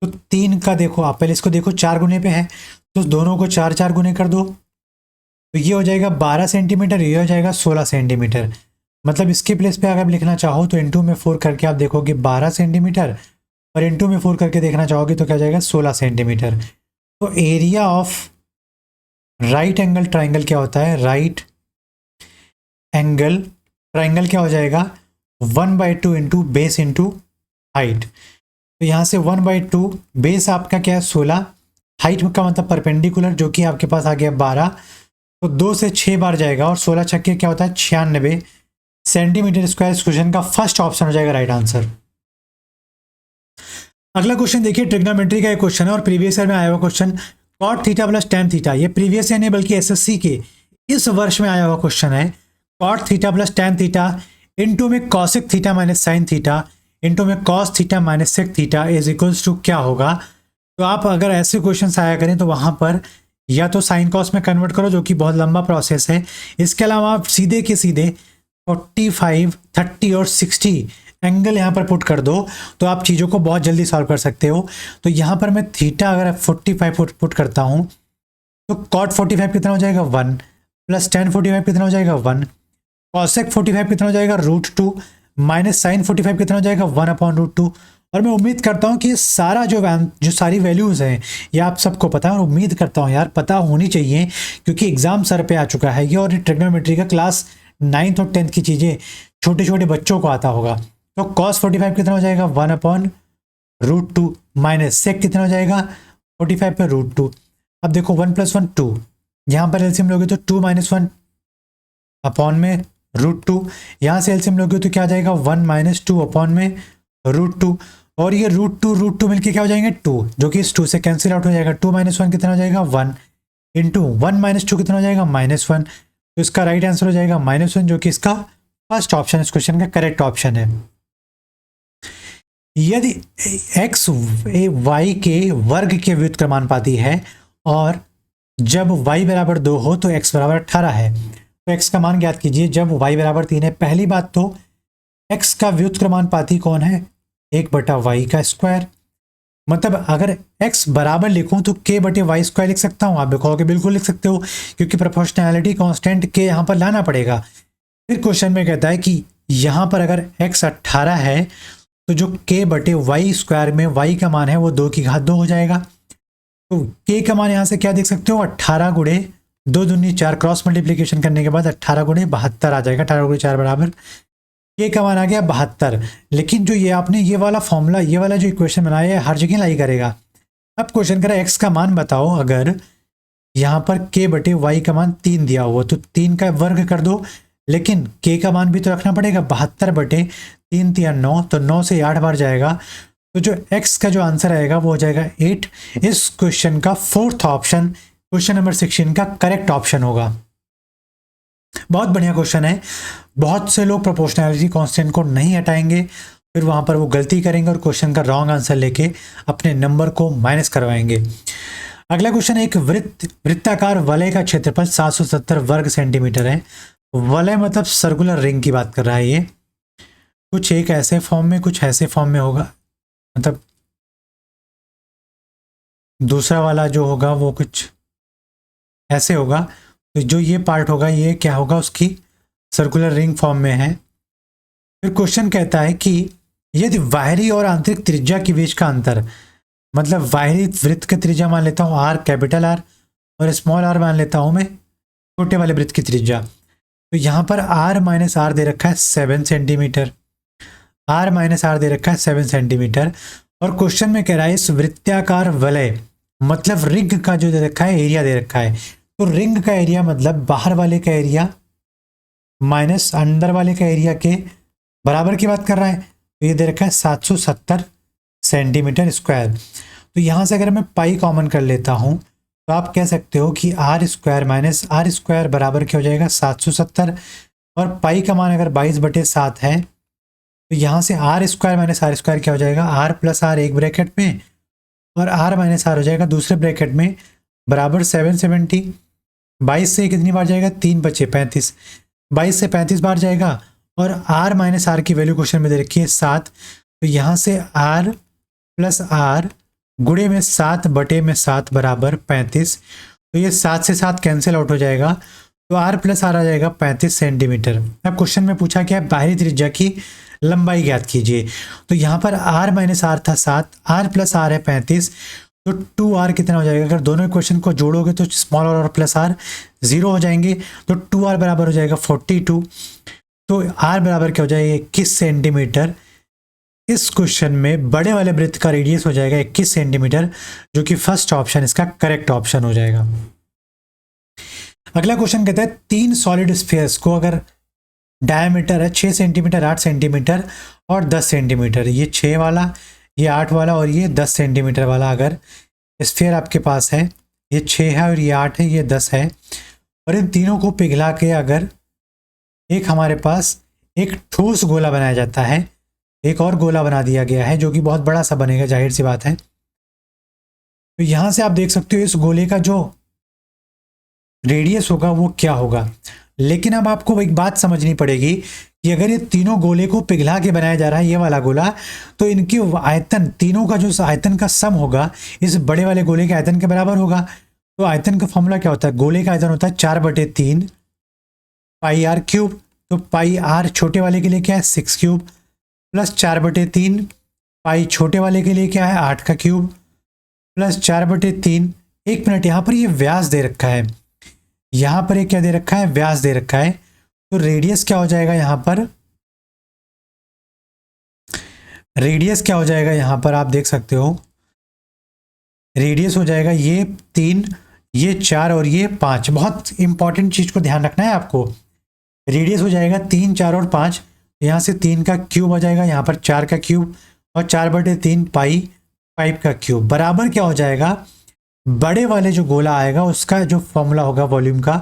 तो 3 का देखो, आप पहले इसको देखो 4 गुने पे है, तो दोनों को 4 गुने कर दो, तो ये हो जाएगा 12 सेंटीमीटर, ये हो जाएगा 16 सेंटीमीटर। मतलब इसके प्लेस पे अगर लिखना चाहो तो इंटू में 4 करके आप देखोगे 12 सेंटीमीटर, और इंटू में 4 करके देखना चाहोगे तो क्या हो जाएगा 16 सेंटीमीटर। तो area of right angle triangle क्या होता है, राइट एंगल ट्राइंगल क्या हो जाएगा 1/2 इंटू बेस इंटू हाइट। तो यहाँ से 1/2 बेस आपका क्या है 16, हाइट का मतलब परपेंडिकुलर जो कि आपके पास आ गया 12, तो 2 से 6 बार जाएगा, और 16 छक्के क्या होता है 96 सेंटीमीटर स्क्वायर। इस क्वेश्चन का फर्स्ट ऑप्शन हो जाएगा राइट आंसर। अगला क्वेश्चन देखिए, ट्रिग्नोमेट्री का एक क्वेश्चन है और प्रीवियस ईयर में आया हुआ question, cot theta plus ten theta. ये प्रीवियस ईयर नहीं बल्कि एसएससी के इस वर्ष में आया हुआ क्वेश्चन है। Cot theta plus ten theta into में cosec theta minus sine theta into में cos theta minus sec theta is equals to क्या होगा। तो आप अगर ऐसे क्वेश्चन आया करें तो वहां पर या तो साइन कॉस में कन्वर्ट करो, जो कि बहुत लंबा प्रोसेस है। इसके अलावा आप सीधे के सीधे 45, 30 और 60 एंगल यहाँ पर पुट कर दो तो आप चीज़ों को बहुत जल्दी सॉल्व कर सकते हो। तो यहाँ पर मैं थीटा अगर 45 पुट करता हूँ तो कॉट 45 कितना हो जाएगा 1, प्लस टेन 45 कितना हो जाएगा 1, कॉसेक 45 कितना हो जाएगा √2, माइनस साइन 45 कितना हो जाएगा 1/√2। और मैं उम्मीद करता हूँ कि सारा जो सारी वैल्यूज़ हैं ये आप सबको पता है, और उम्मीद करता हूँ यार पता होनी चाहिए क्योंकि एग्जाम सर पे आ चुका है ये, और ट्रिग्नोमेट्री का क्लास 9th और 10th की चीज़ें छोटे छोटे बच्चों को आता होगा। तो कॉस 45 कितना हो जाएगा 1/√2, माइनस सेक कितना हो जाएगा 45 पे √2। अब देखो 1 + 1 2, यहाँ पर एलसीएम लोगे तो 2 - 1 अपॉन में √2, यहाँ से एलसीएम लोगे तो क्या आ जाएगा 1 - 2 अपॉन में √2, और ये √2 मिलके क्या हो जाएंगे 2, जो कि इस 2 से कैंसिल आउट हो जाएगा। 2 - 1 कितना हो जाएगा 1 इंटू 1 - 2 कितना हो जाएगा -1। तो इसका राइट आंसर हो जाएगा -1, जो कि इसका फर्स्ट ऑप्शन इस क्वेश्चन का करेक्ट ऑप्शन है। यदि x y के वर्ग के व्युत्क्रमानुपाती है और जब y बराबर 2 हो तो x बराबर 18 है, तो x का मान ज्ञात कीजिए जब y बराबर 3 है। पहली बात तो x का व्युत्क्रमानुपाती कौन है 1/y का स्क्वायर, मतलब अगर x बराबर लिखूं तो k/y² लिख सकता हूं। आप कहोगे बिल्कुल लिख सकते हो क्योंकि प्रोपोर्शनैलिटी कांस्टेंट k यहाँ पर लाना पड़ेगा। फिर क्वेश्चन में कहता है कि यहाँ पर अगर x 18 है तो जो k/y² में y का मान है वो 2 की घात 2 हो जाएगा। तो k का मान यहाँ से क्या देख सकते हो 18 गुणे 2 दूनी 4, क्रॉस मल्टीप्लीकेशन करने के बाद 18 गुणे 72 आ जाएगा। 18 गुणे 4 बराबर k का मान आ गया 72। लेकिन जो ये आपने ये वाला फॉर्मूला ये वाला जो इक्वेशन बनाया है हर जगह लाई करेगा। अब क्वेश्चन करा x का मान बताओ, अगर यहाँ पर k/y का मान 3 दिया हुआ तो 3 का वर्ग कर दो, लेकिन k का मान भी तो रखना पड़ेगा 72/3 × 9, तो 9 से 8 बार जाएगा। तो जो x का जो आंसर आएगा वो हो जाएगा 8। इस क्वेश्चन का फोर्थ ऑप्शन क्वेश्चन नंबर 16 का करेक्ट ऑप्शन होगा। बहुत बढ़िया क्वेश्चन है। बहुत से लोग प्रोपोर्शनैलिटी कांस्टेंट को नहीं हटाएंगे, फिर वहां पर वो गलती करेंगे और क्वेश्चन का रॉन्ग आंसर लेके अपने नंबर को माइनस करवाएंगे। अगला क्वेश्चन, एक वृत्ताकार वलय का क्षेत्रफल 770 वर्ग सेंटीमीटर है। वलय मतलब सर्कुलर रिंग की बात कर रहा है। ये कुछ एक ऐसे फॉर्म में कुछ ऐसे फॉर्म में होगा, मतलब दूसरा वाला जो होगा वो कुछ ऐसे होगा। तो जो ये पार्ट होगा ये क्या होगा उसकी सर्कुलर रिंग फॉर्म में है। फिर क्वेश्चन कहता है कि यदि बाहरी और आंतरिक त्रिज्या के बीच का अंतर, मतलब बाहरी वृत्त का त्रिज्या मान लेता हूँ R कैपिटल R और स्मॉल r मान लेता हूँ मैं छोटे वाले वृत्त की त्रिज्या। तो यहाँ पर r माइनस आर दे रखा है 7 सेंटीमीटर, r माइनस आर दे रखा है 7 सेंटीमीटर। और क्वेश्चन में कह रहा है इस वृत्ताकार वलय मतलब रिंग का जो दे रखा है एरिया दे रखा है। तो रिंग का एरिया मतलब बाहर वाले का एरिया माइनस अंदर वाले का एरिया के बराबर की बात कर रहा है। तो ये दे रखा है 770 सेंटीमीटर स्क्वायर। तो यहाँ से अगर मैं पाई कॉमन कर लेता हूँ तो आप कह सकते हो कि r square minus r square बराबर क्या हो जाएगा 770। और पाई का मान अगर 22/7 है तो यहाँ से r square minus r square क्या हो जाएगा आर प्लस आर एक ब्रैकेट में और आर माइनस आर हो जाएगा दूसरे ब्रैकेट में बराबर 770। 22 से कितनी बार जाएगा 3 बचे 35, 22 से 35 बार जाएगा। और आर माइनस आर की वैल्यू क्वेश्चन में दे रखी है 7। तो यहाँ से आर प्लस आर गुणे में 7/7 बराबर 35। तो ये 7 से 7 कैंसिल आउट हो जाएगा। तो आर प्लस आर आ जाएगा 35 सेंटीमीटर। अब क्वेश्चन में पूछा क्या है बाहरी त्रिज्या की लंबाई ज्ञात कीजिए। तो यहाँ पर r माइनस आर था 7, r प्लस आर है 35। तो 2r कितना हो जाएगा, अगर दोनों इक्वेशन को जोड़ोगे तो स्मॉल और प्लस आर 0 हो जाएंगे। तो 2r बराबर हो जाएगा 42। तो r बराबर क्या हो जाएगा 21 सेंटीमीटर। इस क्वेश्चन में बड़े वाले वृत्त का रेडियस हो जाएगा 21 सेंटीमीटर, जो कि फर्स्ट ऑप्शन इसका करेक्ट ऑप्शन हो जाएगा। अगला क्वेश्चन कहता है 3 सॉलिड स्फीयर्स को अगर डायमीटर है 6 सेंटीमीटर, 8 सेंटीमीटर और 10 सेंटीमीटर, ये 6 वाला, ये 8 वाला और ये 10 सेंटीमीटर वाला अगर स्फीयर आपके पास है, ये 6 है और ये 8 है, ये 10 है, और इन तीनों को पिघला के अगर एक हमारे पास एक ठोस गोला बनाया जाता है, एक और गोला बना दिया गया है जो कि बहुत बड़ा सा बनेगा, जाहिर सी बात है। तो यहां से आप देख सकते हो इस गोले का जो रेडियस होगा वो क्या होगा। लेकिन अब आपको एक बात समझनी पड़ेगी कि अगर ये तीनों गोले को पिघला के बनाया जा रहा है ये वाला गोला, तो इनकी आयतन, तीनों का जो आयतन का सम होगा इस बड़े वाले गोले के आयतन के बराबर होगा। तो आयतन का फॉर्मूला क्या होता है, गोले का आयतन होता है 4/3 पाई आर क्यूब। तो पाई आर छोटे वाले के लिए क्या है 6 क्यूब, प्लस 4/3 पाई छोटे वाले के लिए क्या है 8 का क्यूब, प्लस 4/3। 1 मिनट, यहाँ पर ये व्यास दे रखा है, यहाँ पर ये क्या दे रखा है व्यास दे रखा है। तो रेडियस क्या हो जाएगा यहाँ पर, रेडियस क्या हो जाएगा यहाँ पर आप देख सकते हो, रेडियस हो जाएगा ये 3, ये 4 और ये 5। बहुत इंपॉर्टेंट चीज को ध्यान रखना है आपको। रेडियस हो जाएगा 3, 4 और 5। यहाँ से 3 का क्यूब हो जाएगा, यहाँ पर 4 का क्यूब और 4/3 पाई 5 का क्यूब बराबर क्या हो जाएगा, बड़े वाले जो गोला आएगा उसका जो फॉर्मूला होगा वॉल्यूम का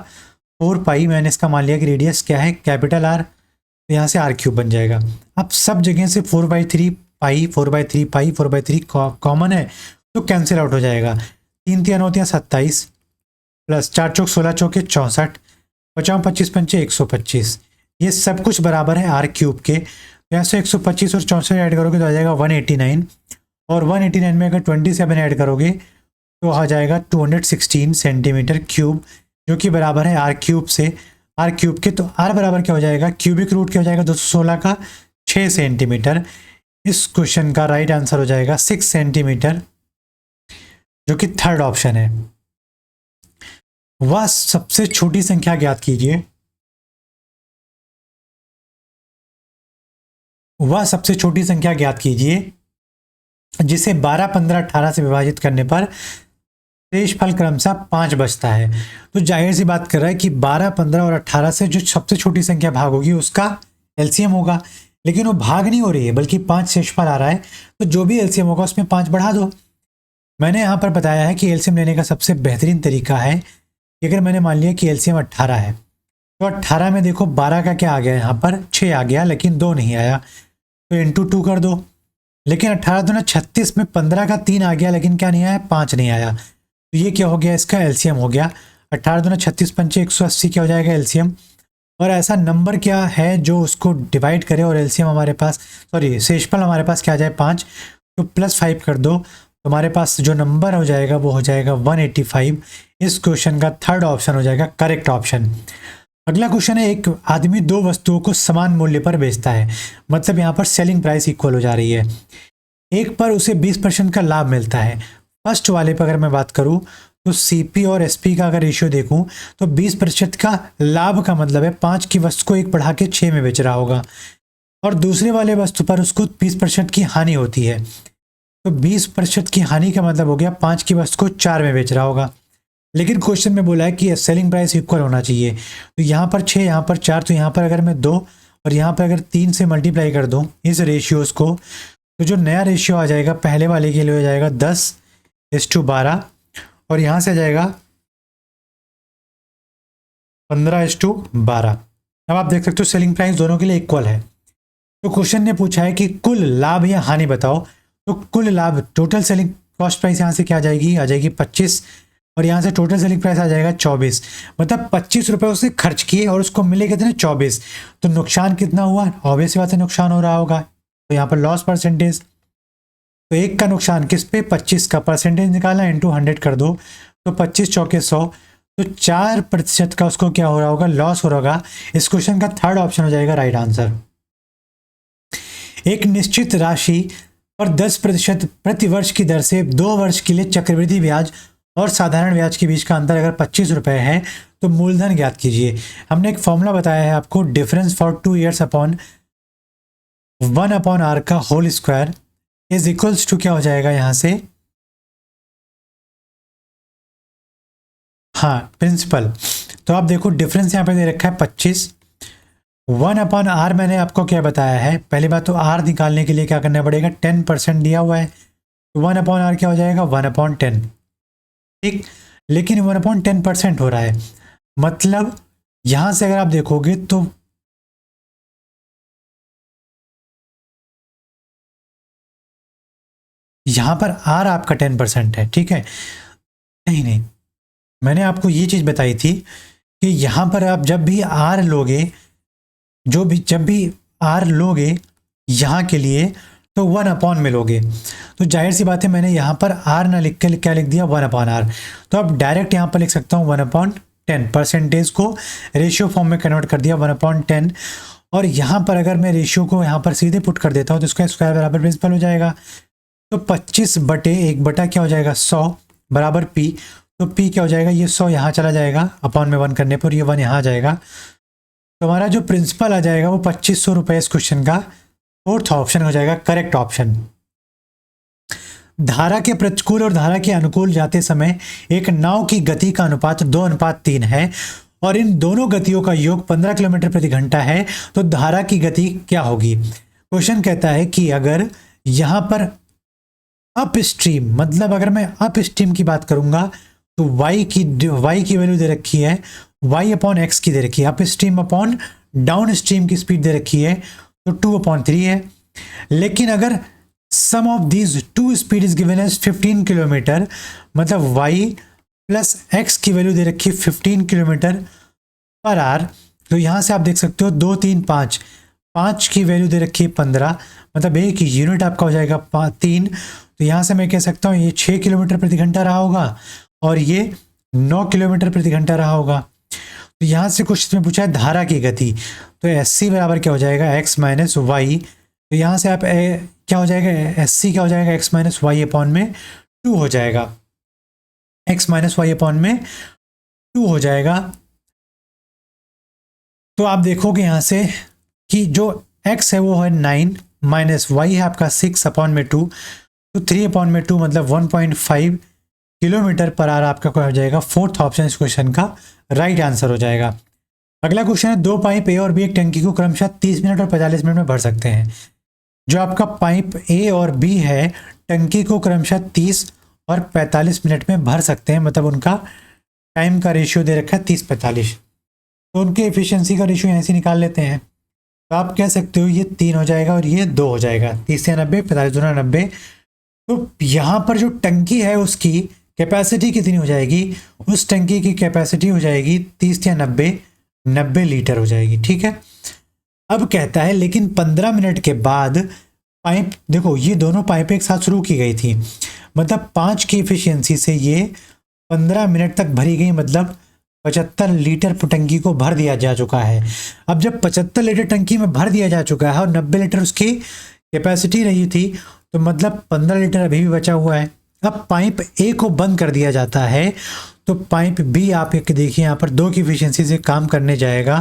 4 पाई। मैंने इसका मान लिया कि रेडियस क्या है कैपिटल आर, तो यहाँ से आर क्यूब बन जाएगा। अब सब जगह से 4/3 पाई 4/3 पाई 4/3 कॉमन है तो कैंसिल आउट हो जाएगा। 3 3 होती है 27 प्लस 4 चौक 16 चौके 64, 50 25 पंचे 125। ये सब कुछ बराबर है आर क्यूब के। यहाँ से 125 और 64 ऐड करोगे तो आ जाएगा 189, और 189 में अगर 27 ऐड करोगे तो आ जाएगा 216 सेंटीमीटर क्यूब, जो कि बराबर है आर क्यूब से, आर क्यूब के। तो आर बराबर क्या हो जाएगा, क्यूबिक रूट क्या हो जाएगा 216 का 6 सेंटीमीटर। इस क्वेश्चन का राइट आंसर हो जाएगा 6 सेंटीमीटर, जो कि थर्ड ऑप्शन है। वह सबसे छोटी संख्या ज्ञात कीजिए, वह सबसे छोटी संख्या ज्ञात कीजिए जिसे 12, 15, 18 से विभाजित करने पर शेषफल क्रमशः 5 बचता है। तो जाहिर सी बात कर रहा है कि 12, 15 और 18 से जो सबसे छोटी संख्या भाग होगी उसका एलसीएम होगा, लेकिन वो भाग नहीं हो रही है बल्कि 5 शेषफल आ रहा है। तो जो भी एलसीएम होगा उसमें 5 बढ़ा दो। मैंने यहाँ पर बताया है कि एलसीएम लेने का सबसे बेहतरीन तरीका है कि अगर मैंने मान लिया कि एलसीएम 18 है तो 18 में देखो 12 का क्या आ गया, यहाँ पर 6 आ गया लेकिन 2 नहीं आया, तो इंटू 2 कर दो। लेकिन 18 दूना 36 में 15 का 3 आ गया लेकिन क्या नहीं आया, 5 नहीं आया, तो ये क्या हो गया, इसका एलसीएम हो गया। 18 दूना 36 पंचे 180 क्या हो जाएगा एलसीएम। और ऐसा नंबर क्या है जो उसको डिवाइड करे और एलसीएम हमारे पास, सॉरी शेषफल हमारे पास क्या आ जाए 5, तो +5 कर दो, तुम्हारे पास जो नंबर हो जाएगा वो हो जाएगा 185। इस क्वेश्चन का थर्ड ऑप्शन हो जाएगा करेक्ट ऑप्शन। अगला क्वेश्चन है, एक आदमी 2 वस्तुओं को समान मूल्य पर बेचता है, मतलब यहाँ पर सेलिंग प्राइस इक्वल हो जा रही है। एक पर उसे 20% का लाभ मिलता है। फर्स्ट वाले पर अगर मैं बात करूँ तो सीपी और एसपी का अगर रेशियो देखूं तो 20% का लाभ का मतलब है 5 की वस्तु को 1 बढ़ा के 6 में बेच रहा होगा, और दूसरे वाले वस्तु पर उसको 20% की हानि होती है। तो 20% की हानि का मतलब हो गया 5 की वस्तु को 4 में बेच रहा होगा। लेकिन क्वेश्चन में बोला है कि सेलिंग प्राइस इक्वल होना चाहिए, तो यहाँ पर 6, यहाँ पर 4, तो यहाँ पर अगर मैं 2 और यहाँ पर अगर 3 से मल्टीप्लाई कर दूँ इस रेशियोज़ को, तो जो नया रेशियो आ जाएगा पहले वाले के लिए हो जाएगा 10:12, और यहाँ से आ जाएगा 15:12। अब आप देख सकते हो सेलिंग प्राइस दोनों के लिए इक्वल है। तो क्वेश्चन ने पूछा है कि कुल लाभ या हानि बताओ, तो कुल लाभ टोटल सेलिंग कॉस्ट प्राइस यहाँ से क्या आ जाएगी 25, और यहाँ से टोटल सेलिंग प्राइस आ जाएगा 24। मतलब 25 रुपये उसने खर्च किए और उसको मिले कितने 24, तो नुकसान कितना हुआ, ऑब्वियस सी बात है नुकसान हो रहा होगा। तो यहाँ पर लॉस परसेंटेज, तो एक का नुकसान किस पे 25 का परसेंटेज निकाला इंटू 100 कर दो, तो 25 चौके 100, तो 4% का उसको क्या हो रहा होगा लॉस हो रहा होगा। इस क्वेश्चन का थर्ड ऑप्शन हो जाएगा राइट आंसर। एक निश्चित राशि पर 10% प्रति वर्ष की दर से 2 वर्ष के लिए चक्रवृद्धि ब्याज और साधारण ब्याज के बीच का अंतर अगर 25 रुपये है तो मूलधन ज्ञात कीजिए। हमने एक फॉर्मूला बताया है आपको, difference for 2 years upon 1/r का whole square is equals to क्या हो जाएगा यहाँ से, हाँ प्रिंसिपल। तो आप देखो डिफरेंस यहाँ पे दे रखा है 25, 1/r मैंने आपको क्या बताया है, पहली बात तो r निकालने के लिए क्या करना पड़ेगा 10% दिया हुआ है, तो 1/r क्या हो जाएगा 1/10, ठीक। लेकिन 1/10% हो रहा है, मतलब यहां से अगर आप देखोगे तो यहां पर r आपका 10% है, ठीक है। नहीं, मैंने आपको ये चीज बताई थी कि यहां पर आप जब भी r लोगे, जब भी r लोगे यहां के लिए तो 1/, में लोगे, तो जाहिर सी बात है मैंने यहाँ पर r ना लिख के क्या लिख दिया 1/r। तो अब डायरेक्ट यहाँ पर लिख सकता हूँ 1/10, परसेंटेज को रेशियो फॉर्म में कन्वर्ट कर दिया 1/10, और यहाँ पर अगर मैं रेशियो को यहाँ पर सीधे पुट कर देता हूँ तो इसका स्क्वायर बराबर प्रिंसिपल हो जाएगा। तो 25/1 क्या हो जाएगा 100 बराबर p, तो p क्या हो जाएगा ये 100 यहाँ चला जाएगा अपॉन में 1 करने पर, ये 1 यहाँ आ जाएगा, तो हमारा जो प्रिंसिपल आ जाएगा वो 2500 रुपये इस क्वेश्चन का फोर्थ ऑप्शन हो जाएगा करेक्ट ऑप्शन। धारा के प्रतिकूल और धारा के अनुकूल जाते समय एक नाव की गति का अनुपात 2:3 है और इन दोनों गतियों का योग 15 किलोमीटर प्रति घंटा है, तो धारा की गति क्या होगी। क्वेश्चन कहता है कि अगर यहां पर अप स्ट्रीम, मतलब अगर मैं अप स्ट्रीम की बात करूंगा तो y की वैल्यू दे रखी है y/x की दे रखी है, upstream upon downstream की स्पीड दे रखी है तो 2/3 है। लेकिन अगर sum of these two speed is given as 15 kilometre, मतलब y प्लस x की वैल्यू दे रखी है 15 किलोमीटर पर आवर, तो यहां से आप देख सकते हो 2 3 5, 5 की वैल्यू दे रखी है 15, मतलब एक यूनिट आपका हो जाएगा 3, तो यहां से मैं कह सकता हूं ये 6 किलोमीटर प्रति घंटा रहा होगा और ये 9 किलोमीटर प्रति घंटा रहा होगा। तो यहां से क्वेश्चन में पूछा है धारा की गति, तो SC बराबर क्या हो जाएगा x माइनस वाई, तो यहां से आप क्या हो जाएगा SC क्या हो जाएगा x माइनस वाई अपॉन में 2 हो जाएगा, x माइनस वाई अपॉन में 2 हो जाएगा। तो आप देखोगे यहां से कि जो x है वो है 9 माइनस वाई है आपका 6 अपॉन में 2, तो 3 अपॉन में 2 मतलब 1.5 किलोमीटर पर आवर आपका क्या हो जाएगा, फोर्थ ऑप्शन इस क्वेश्चन का राइट आंसर हो जाएगा। अगला क्वेश्चन है, दो पाइप ए और बी एक टंकी को क्रमशः 30 मिनट और 45 मिनट में भर सकते हैं। जो आपका पाइप ए और बी है टंकी को क्रमशः 30 और 45 मिनट में भर सकते हैं, मतलब उनका टाइम का रेशियो दे रखा है 30-45, तो उनके एफिशिएंसी का रेशियो यहाँ से निकाल लेते हैं। तो आप कह सकते हो ये 3 हो जाएगा और ये 2 हो जाएगा, 30 से 90, 45 दूना 90। तो यहाँ पर जो टंकी है उसकी कैपेसिटी कितनी हो जाएगी, उस टंकी की कैपेसिटी हो जाएगी 30 या 90 लीटर हो जाएगी, ठीक है। अब कहता है लेकिन 15 मिनट के बाद पाइप, देखो ये दोनों पाइप एक साथ शुरू की गई थी, मतलब 5 की एफिशिएंसी से ये 15 मिनट तक भरी गई, मतलब 75 लीटर टंकी को भर दिया जा चुका है। अब जब 75 लीटर टंकी में भर दिया जा चुका है और 90 लीटर उसकी कैपेसिटी रही थी, तो मतलब 15 लीटर अभी भी बचा हुआ है। अब पाइप ए को बंद कर दिया जाता है तो पाइप बी आप एक देखिए यहाँ पर 2 की एफिशिएंसी से काम करने जाएगा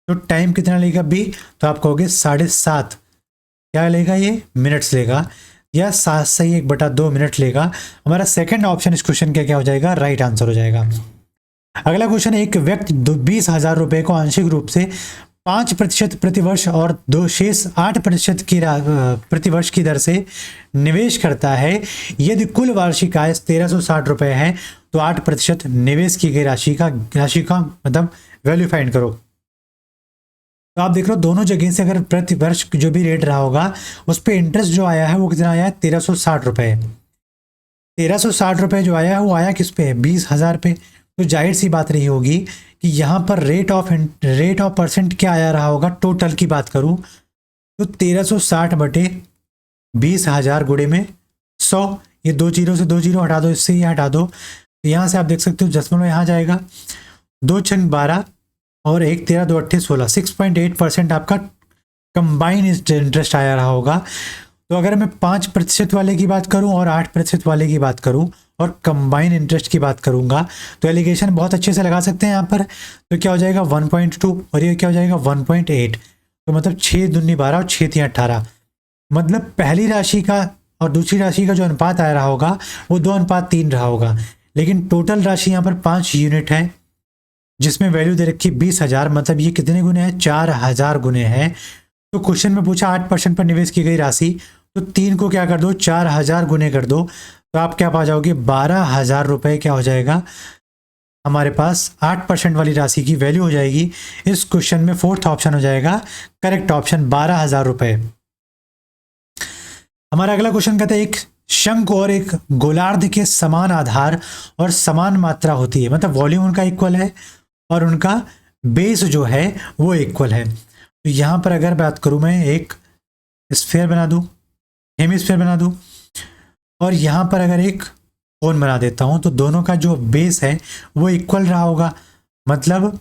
तो टाइम कितना लेगा बी, तो आप कहोगे 7.5 क्या लेगा ये मिनट्स लेगा, या 7 से 1/2 मिनट लेगा। हमारा सेकंड ऑप्शन इस क्वेश्चन का क्या हो जाएगा, राइट आंसर हो जाएगा। अगला क्वेश्चन, एक व्यक्ति 20,000 रुपए को आंशिक रूप से 5% प्रतिवर्ष और दो शेष 8% की प्रतिवर्ष की दर से निवेश करता है। यदि कुल वार्षिक आय 1360 रुपए है तो 8% निवेश की गई राशि का मतलब वैल्यू फाइंड करो। तो आप देख रहे हो दोनों जगह से अगर प्रति वर्ष जो भी रेट रहा होगा उस पर इंटरेस्ट जो आया है वो कितना आया है, 1360 रुपए। 1360 रुपए जो आया है वो आया किस पे, 20,000 पे। तो जाहिर सी बात रही होगी कि यहाँ पर रेट ऑफ परसेंट क्या आया रहा होगा, टोटल की बात करूँ तो 1360 बटे 20,000 गुणे में 100, ये 2 जीरो से 2 जीरो हटा दो, इससे ये हटा दो, तो यहाँ से आप देख सकते हो दशमलव यहाँ जाएगा, 2 छंग 12 और 1 13 2 8 16, 6.8% आपका कंबाइन इंटरेस्ट आया रहा होगा। तो अगर मैं 5% वाले की बात करूं और 8% वाले की बात करूं और कंबाइन इंटरेस्ट की बात करूंगा तो एलिगेशन बहुत अच्छे से लगा सकते हैं यहाँ पर। तो क्या हो जाएगा 1.2 और ये क्या हो जाएगा 1.8, तो मतलब 6 दूनी 12 और 6 3 18, मतलब पहली राशि का और दूसरी राशि का जो अनुपात आया रहा होगा वो 2:3 रहा होगा। लेकिन टोटल राशि यहाँ पर 5 यूनिट है जिसमें वैल्यू दे रखी 20,000, मतलब ये कितने गुने हैं, 4,000 गुने हैं। तो क्वेश्चन में पूछा 8% पर निवेश की गई राशि, तो 3 को क्या कर दो, 4,000 गुने कर दो, तो आप क्या पा जाओगे, 12,000 रुपए क्या हो जाएगा हमारे पास 8% वाली राशि की वैल्यू हो जाएगी। इस क्वेश्चन में फोर्थ ऑप्शन हो जाएगा करेक्ट ऑप्शन, 12,000 रुपए। हमारा अगला क्वेश्चन कहता है एक शंकु और एक गोलार्ध के समान आधार और समान मात्रा होती है, मतलब वॉल्यूम उनका इक्वल है और उनका बेस जो है वो इक्वल है। तो यहाँ पर अगर बात करूँ मैं एक स्फीयर बना दूँ, हेमिस्फीयर बना दूँ और यहाँ पर अगर एक कोन बना देता हूँ तो दोनों का जो बेस है वो इक्वल रहा होगा, मतलब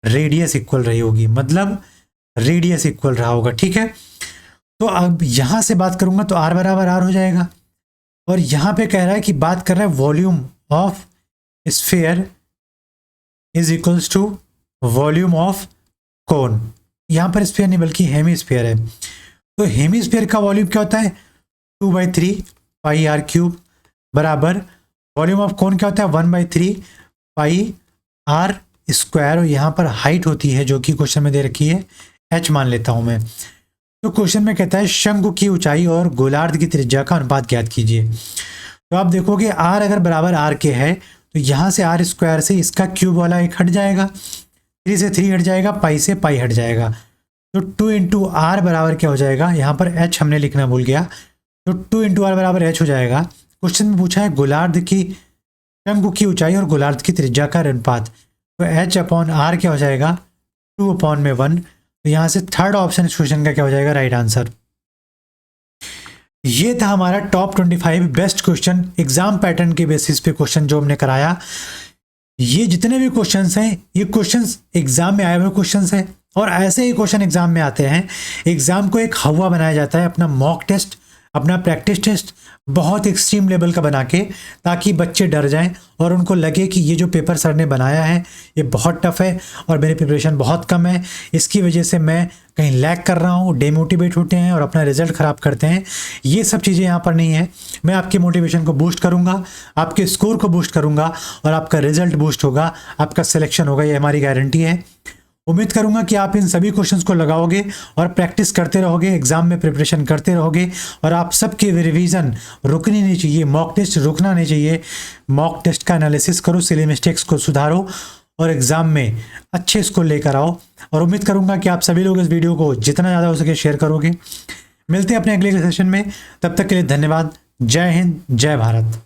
रेडियस इक्वल रही होगी, मतलब रेडियस इक्वल रहा होगा, ठीक है। तो अब यहाँ से बात करूँगा तो R बराबर R हो जाएगा और यहाँ पे कह रहा है कि बात कर रहा है volume of sphere is equals to volume of cone. यहाँ पर स्फीयर नहीं बल्कि हेमिस्फीयर है। तो हेमिस्फीयर का वॉल्यूम क्या होता है, 2/3 पाई R क्यूब बराबर वॉल्यूम ऑफ कोन क्या होता है, 1/3 पाई R स्क्वायर, और यहाँ पर हाइट होती है जो कि क्वेश्चन में दे रखी है h मान लेता हूँ मैं। तो क्वेश्चन में कहता है शंकु की ऊंचाई और गोलार्ध की त्रिज्या का अनुपात ज्ञात कीजिए। तो आप देखोगे R अगर बराबर R के है तो यहाँ से R स्क्वायर से इसका क्यूब वाला एक हट जाएगा, 3 से 3 हट जाएगा, पाई से पाई हट जाएगा, तो 2 इंटू R बराबर क्या हो जाएगा, यहाँ पर h हमने लिखना भूल गया, तो 2 इंटू R बराबर h हो जाएगा। क्वेश्चन में पूछा है गोलार्ध की शंकु की ऊंचाई और गोलार्ध की त्रिज्या का अनुपात, तो h/r क्या हो जाएगा 2/1। तो यहाँ से थर्ड ऑप्शन इस क्वेश्चन का क्या हो जाएगा, राइट आंसर। ये था हमारा top 25 best question exam pattern के बेसिस पे क्वेश्चन जो हमने कराया। ये जितने भी क्वेश्चंस हैं ये क्वेश्चंस एग्जाम में आए हुए क्वेश्चंस हैं और ऐसे ही क्वेश्चन एग्जाम में आते हैं। एग्जाम को एक हवा बनाया जाता है, अपना मॉक टेस्ट, अपना प्रैक्टिस टेस्ट बहुत एक्सट्रीम लेवल का बना के, ताकि बच्चे डर जाएं और उनको लगे कि ये जो पेपर सर ने बनाया है ये बहुत टफ है और मेरी प्रिपरेशन बहुत कम है, इसकी वजह से मैं कहीं लैग कर रहा हूँ, डेमोटिवेट होते हैं और अपना रिजल्ट ख़राब करते हैं। ये सब चीज़ें यहाँ पर नहीं है। मैं आपके मोटिवेशन को बूस्ट करूँगा, आपके स्कोर को बूस्ट करूँगा और आपका रिजल्ट बूस्ट होगा, आपका सिलेक्शन होगा, ये हमारी गारंटी है। उम्मीद करूंगा कि आप इन सभी क्वेश्चंस को लगाओगे और प्रैक्टिस करते रहोगे, एग्जाम में प्रिपरेशन करते रहोगे और आप सबके रिवीजन रुकनी नहीं चाहिए, मॉक टेस्ट रुकना नहीं चाहिए। मॉक टेस्ट का एनालिसिस करो, सिली मिस्टेक्स को सुधारो और एग्जाम में अच्छे स्कोर लेकर आओ। और उम्मीद करूंगा कि आप सभी लोग इस वीडियो को जितना ज़्यादा हो सके शेयर करोगे। मिलते हैं अपने अगले सेशन में, तब तक के लिए धन्यवाद। जय हिंद, जय भारत।